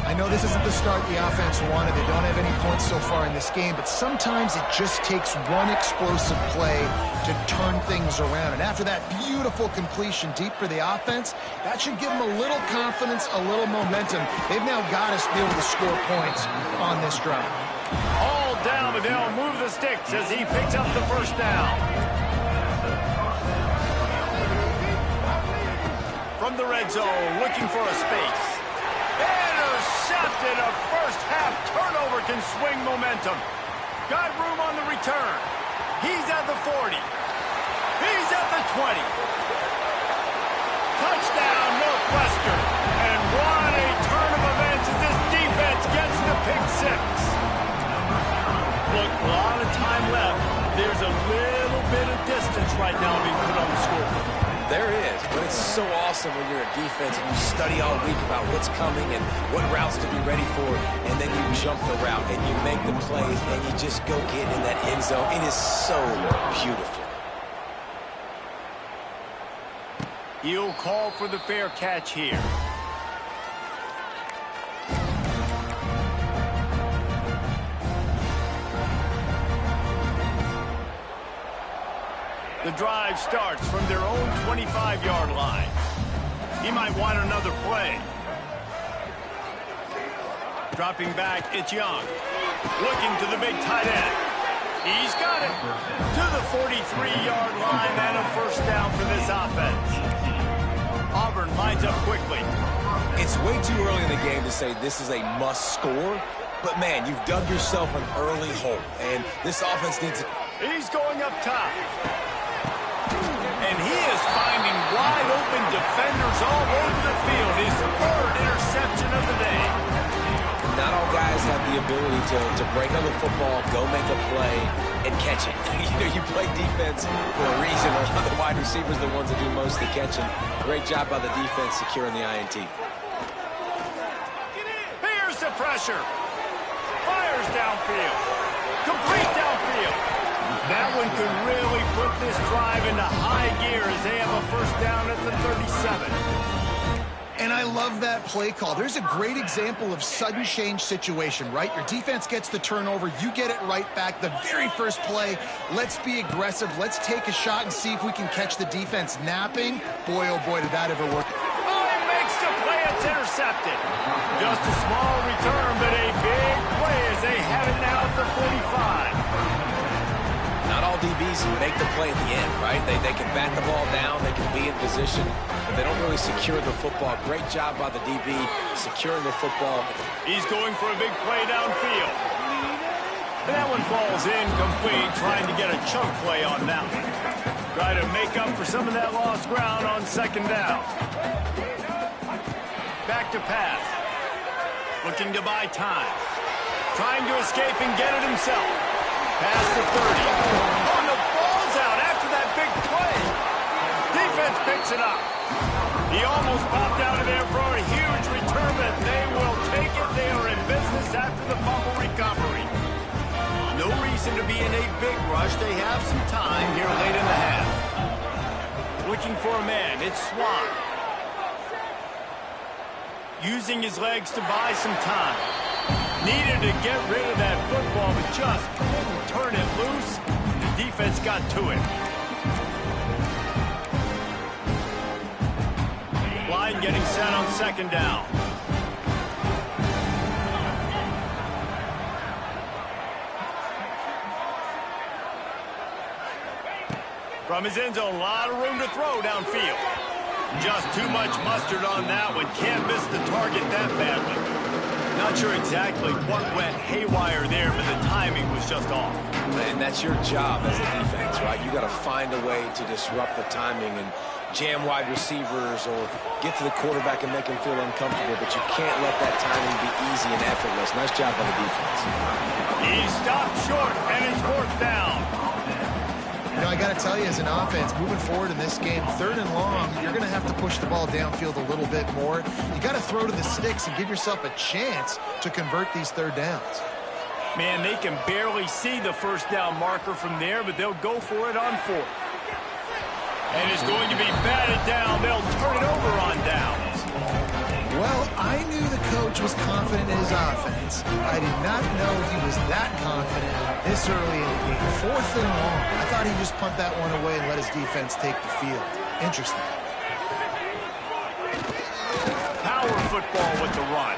Speaker 2: I know this isn't the start the offense wanted. They don't have any points so far in this game, but sometimes it just takes one explosive play to turn things around. And after that beautiful completion deep for the offense, that should give them a little confidence, a little momentum. They've now got us to be able to score points on this drive.
Speaker 1: All down, but they'll move the sticks as he picks up the 1st down. From the red zone, looking for a space. Intercepted. A first-half turnover can swing momentum. Got room on the return. He's at the 40. He's at the 20. Touchdown, Northwestern. And what a turn of events as this defense gets the pick 6. Look, a lot of time left. There's a little bit of distance right now being put on the scoreboard.
Speaker 3: There is, but it's so awesome when you're a defense and you study all week about what's coming and what routes to be ready for, and then you jump the route and you make the plays and you just go get in that end zone. It is so beautiful.
Speaker 1: He'll call for the fair catch here. The The drive starts from their own 25-yard line. He might want another play. Dropping back, it's Young. Looking to the big tight end. He's got it to the 43-yard line and a first down for this offense. Auburn lines up quickly.
Speaker 3: It's way too early in the game to say this is a must score, but man, you've dug yourself an early hole, and this offense needs it.
Speaker 1: He's going up top. And he is finding wide open defenders all over the field. His third interception of the day.
Speaker 3: Not all guys have the ability to break on the football, go make a play, and catch it. You play defense for a reason. A lot of the wide receivers are the ones that do most of the catching. Great job by the defense securing the INT.
Speaker 1: Here's the pressure. Fires downfield. Complete downfield. That one could really put this drive into high gear as they have a first down at the 37.
Speaker 2: And I love that play call. There's a great example of sudden change situation, right? Your defense gets the turnover. You get it right back. The very first play, let's be aggressive. Let's take a shot and see if we can catch the defense napping. Boy, oh boy, did that ever work.
Speaker 1: Oh, he makes the play. It's intercepted. Just a small return, but a big play as they have it now at the 45.
Speaker 3: Not all DBs make the play at the end, right? They can bat the ball down, they can be in position, but they don't really secure the football. Great job by the DB securing the football.
Speaker 1: He's going for a big play downfield. And that one falls incomplete, trying to get a chunk play on that one. Try to make up for some of that lost ground on second down. Back to pass. Looking to buy time. Trying to escape and get it himself. Past the 30. Oh, the ball's out after that big play. Defense picks it up. He almost popped out of there for a huge return, but they will take it. They are in business after the fumble recovery. No reason to be in a big rush. They have some time here late in the half. Looking for a man. It's Swan. Using his legs to buy some time. Needed to get rid of that football, but just couldn't turn it loose. The defense got to it. Line getting set on second down. From his end zone, a lot of room to throw downfield. Just too much mustard on that one. Can't miss the target that badly. Not sure exactly what went haywire there, but the timing was just off.
Speaker 3: And that's your job as a defense, right? You got to find a way to disrupt the timing and jam wide receivers or get to the quarterback and make him feel uncomfortable, but you can't let that timing be easy and effortless. Nice job by the defense.
Speaker 1: He stopped short, and it's fourth down.
Speaker 2: You know, I got to tell you, as an offense, moving forward in this game, third and long, you're going to have to push the ball downfield a little bit more. You got to throw to the sticks and give yourself a chance to convert these third downs.
Speaker 1: Man, they can barely see the first down marker from there, but they'll go for it on fourth. And it's going to be batted down. They'll turn it over on downs.
Speaker 2: Well, I knew the coach was confident in his offense. I did not know he was that confident this early in the game. Fourth and long. I thought he'd just punt that one away and let his defense take the field. Interesting.
Speaker 1: Power football with the run.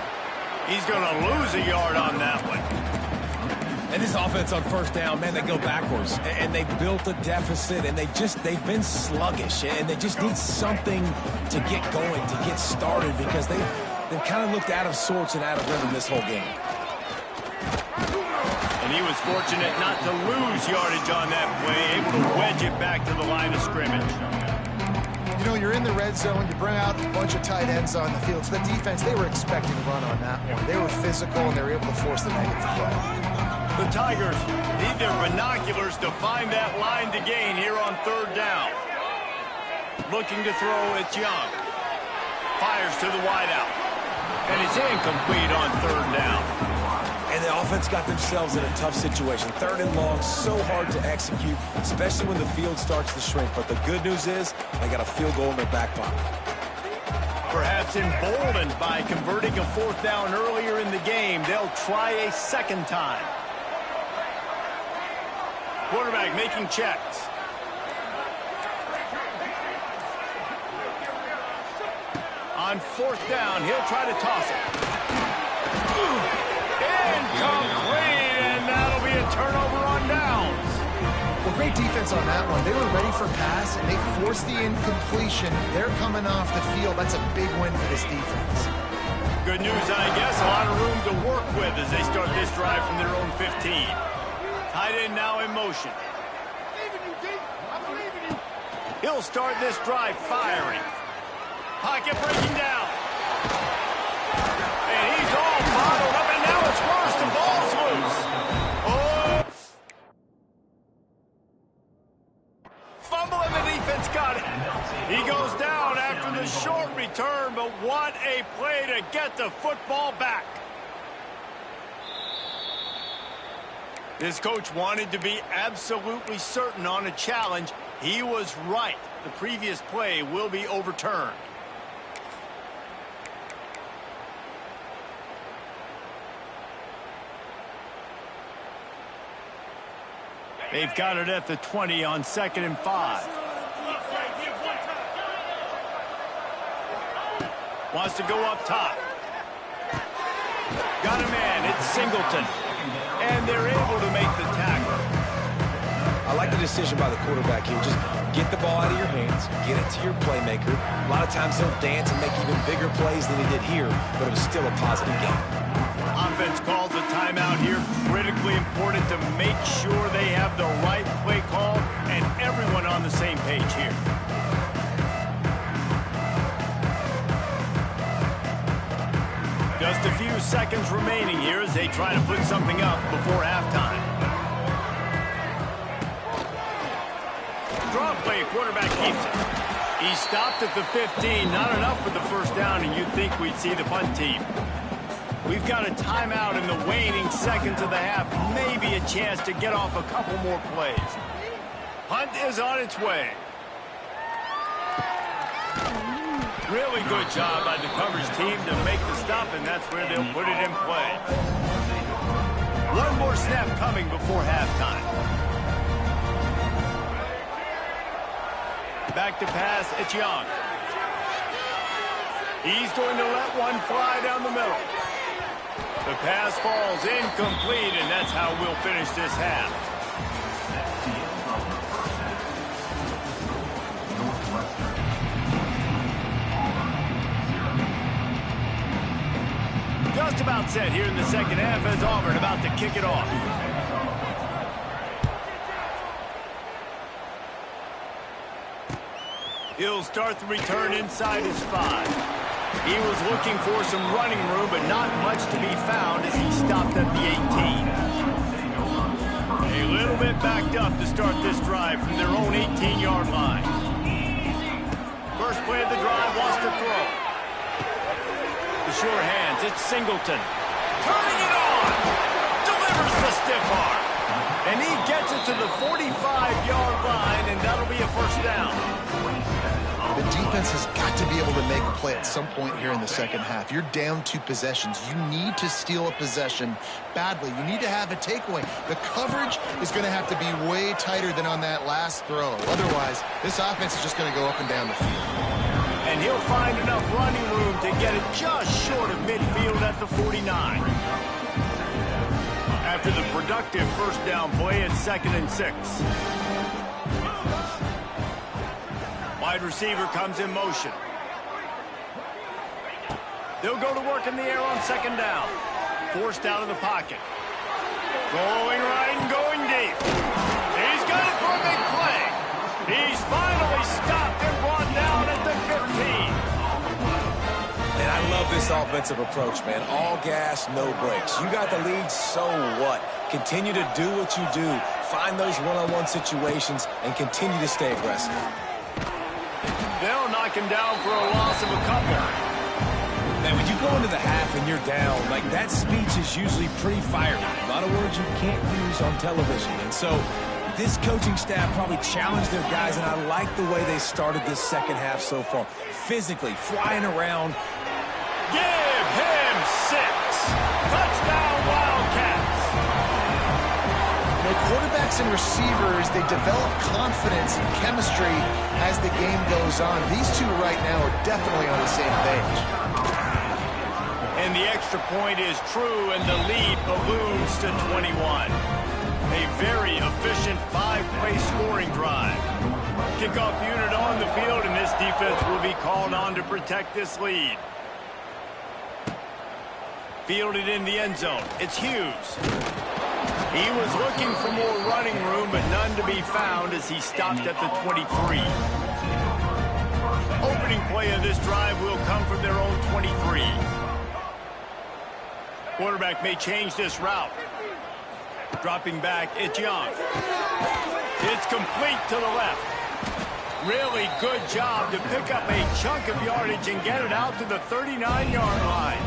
Speaker 1: He's going to lose a yard on that one.
Speaker 3: And this offense on first down, man, they go backwards. And they built a deficit, and they've been sluggish. And they just need something to get going, to get started, because they've kind of looked out of sorts and out of rhythm this whole game.
Speaker 1: And he was fortunate not to lose yardage on that play, able to wedge it back to the line of scrimmage.
Speaker 2: You know, you're in the red zone, you bring out a bunch of tight ends on the field. So the defense, they were expecting to run on that one. They were physical, and they were able to force the negative play.
Speaker 1: The Tigers need their binoculars to find that line to gain here on third down. Looking to throw, it's Young. Fires to the wideout. And it's incomplete on third down.
Speaker 3: And the offense got themselves in a tough situation. Third and long, so hard to execute, especially when the field starts to shrink. But the good news is they got a field goal in their back pocket.
Speaker 1: Perhaps emboldened by converting a fourth down earlier in the game, they'll try a second time. Quarterback making checks. On fourth down, he'll try to toss it. Incomplete, and that'll be a turnover on downs.
Speaker 2: Well, great defense on that one. They were ready for pass, and they forced the incompletion. They're coming off the field. That's a big win for this defense.
Speaker 1: Good news, I guess. A lot of room to work with as they start this drive from their own 15. Tight end now in motion. He'll start this drive firing. Pocket breaking down. And he's all bottled up, and now it's worse. The ball's loose. Oh! Fumble, and the defense got it. He goes down after the short return, but what a play to get the football back. This coach wanted to be absolutely certain on a challenge. He was right. The previous play will be overturned. They've got it at the 20 on 2nd and 5. Wants to go up top. Got a man. It's Singleton. And they're able to make the tackle.
Speaker 3: I like the decision by the quarterback here. Just get the ball out of your hands, get it to your playmaker. A lot of times he'll dance and make even bigger plays than he did here, but it was still a positive game.
Speaker 1: Offense calls a timeout here. Critically important to make sure they have the right play call and everyone on the same page here. Just a few seconds remaining here as they try to put something up before halftime. Draw play, quarterback keeps it. He stopped at the 15, not enough for the first down, and you'd think we'd see the punt team. We've got a timeout in the waning seconds of the half, maybe a chance to get off a couple more plays. Punt is on its way. Really good job by the coverage team to make the stop, and that's where they'll put it in play. One more snap coming before halftime. Back to pass, it's Young. He's going to let one fly down the middle. The pass falls incomplete, and that's how we'll finish this half. Just about set here in the second half as Auburn about to kick it off. He'll start the return inside his 5. He was looking for some running room, but not much to be found as he stopped at the 18. A little bit backed up to start this drive from their own 18-yard line. First play of the drive wants to throw. The sure hands, it's Singleton. Turning it on! Delivers the stiff arm. And he gets it to the 45-yard line, and that'll be a first down.
Speaker 2: The defense has got to be able to make a play at some point here in the second half. You're down 2 possessions. You need to steal a possession badly. You need to have a takeaway. The coverage is going to have to be way tighter than on that last throw. Otherwise, this offense is just going to go up and down the field.
Speaker 1: And he'll find enough running room to get it just short of midfield at the 49. After the productive first down play, it's 2nd and 6. Wide receiver comes in motion. They'll go to work in the air on 2nd down. Forced out of the pocket. Going right and going deep. He's got it for a big play. He's finally stopped and brought down at the 15.
Speaker 3: And I love this offensive approach, man. All gas, no brakes. You got the lead, so what? Continue to do what you do. Find those one-on-one situations and continue to stay aggressive.
Speaker 1: They'll knock him down for a loss of a couple.
Speaker 3: Man, when you go into the half and you're down, like that speech is usually pretty fiery. A lot of words you can't use on television. And so this coaching staff probably challenged their guys, and I like the way they started this second half so far. Physically, flying around.
Speaker 1: Give him 6. Touchdown, Wildcats.
Speaker 2: You know, quarterbacks and receivers, they develop confidence and chemistry as the game goes on. These two right now are definitely on the same page.
Speaker 1: And the extra point is true, and the lead balloons to 21. A very efficient 5-play scoring drive. Kickoff unit on the field, and this defense will be called on to protect this lead. Fielded in the end zone. It's Hughes. He was looking for more running room, but none to be found as he stopped at the 23. Opening play of this drive will come from their own 23. Quarterback may change this route. Dropping back, it's Young. It's complete to the left. Really good job to pick up a chunk of yardage and get it out to the 39-yard line.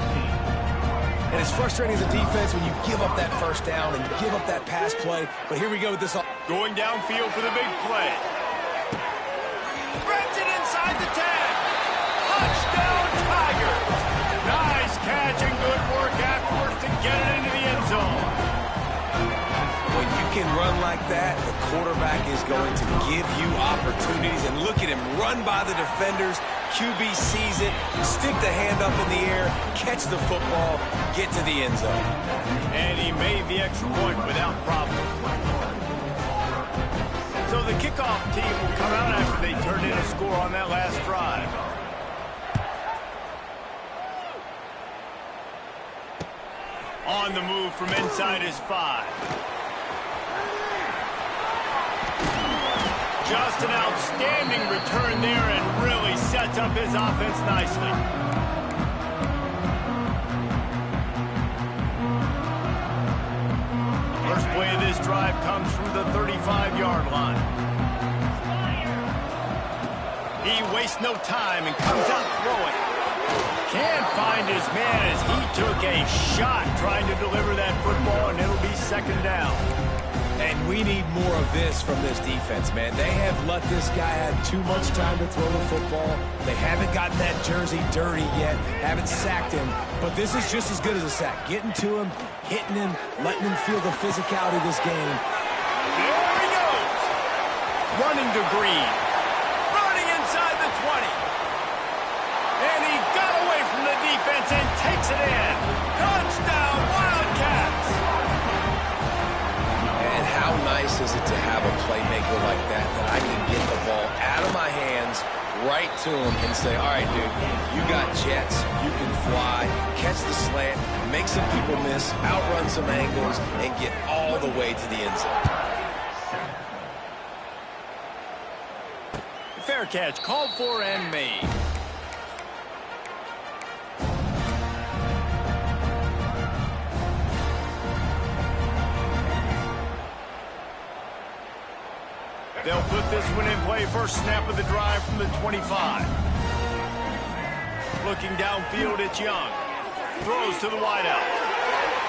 Speaker 3: And it's frustrating as a defense when you give up that first down and you give up that pass play. But here we go with this.
Speaker 1: Going downfield for the big play. Spreads it inside the 10. Touchdown, Tigers. Nice catch and good work afterwards to get it into the end zone.
Speaker 3: When you can run like that, the quarterback is going to give you opportunities. And look at him run by the defenders. QB sees it, stick the hand up in the air, catch the football, get to the end zone.
Speaker 1: And he made the extra point without problem. So the kickoff team will come out after they turned in a score on that last drive. On the move from inside his 5. Just an outstanding return there and really sets up his offense nicely. First play of this drive comes from the 35-yard line. He wastes no time and comes out throwing. Can't find his man as he took a shot trying to deliver that football, and it'll be second down.
Speaker 3: And we need more of this from this defense, man. They have let this guy have too much time to throw the football. They haven't gotten that jersey dirty yet, haven't sacked him. But this is just as good as a sack. Getting to him, hitting him, letting him feel the physicality of this game.
Speaker 1: There he goes. Running to Green. Running inside the 20. And he got away from the defense and takes it in. Touchdown, Wildcats.
Speaker 3: And how nice is it to have a playmaker like that I can get the ball out of my hands, right to him, and say, all right, dude, you got jets, you can fly, catch the slant, make some people miss, outrun some angles, and get all the way to the end zone.
Speaker 1: Fair catch, called for and made. They'll put this one in play. First snap of the drive from the 25. Looking downfield, it's Young. Throws to the wideout.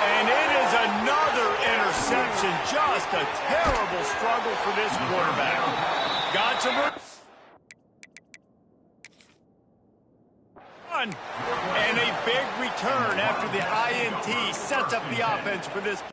Speaker 1: And it is another interception. Just a terrible struggle for this quarterback. Got some... And a big return after the INT sets up the offense for this...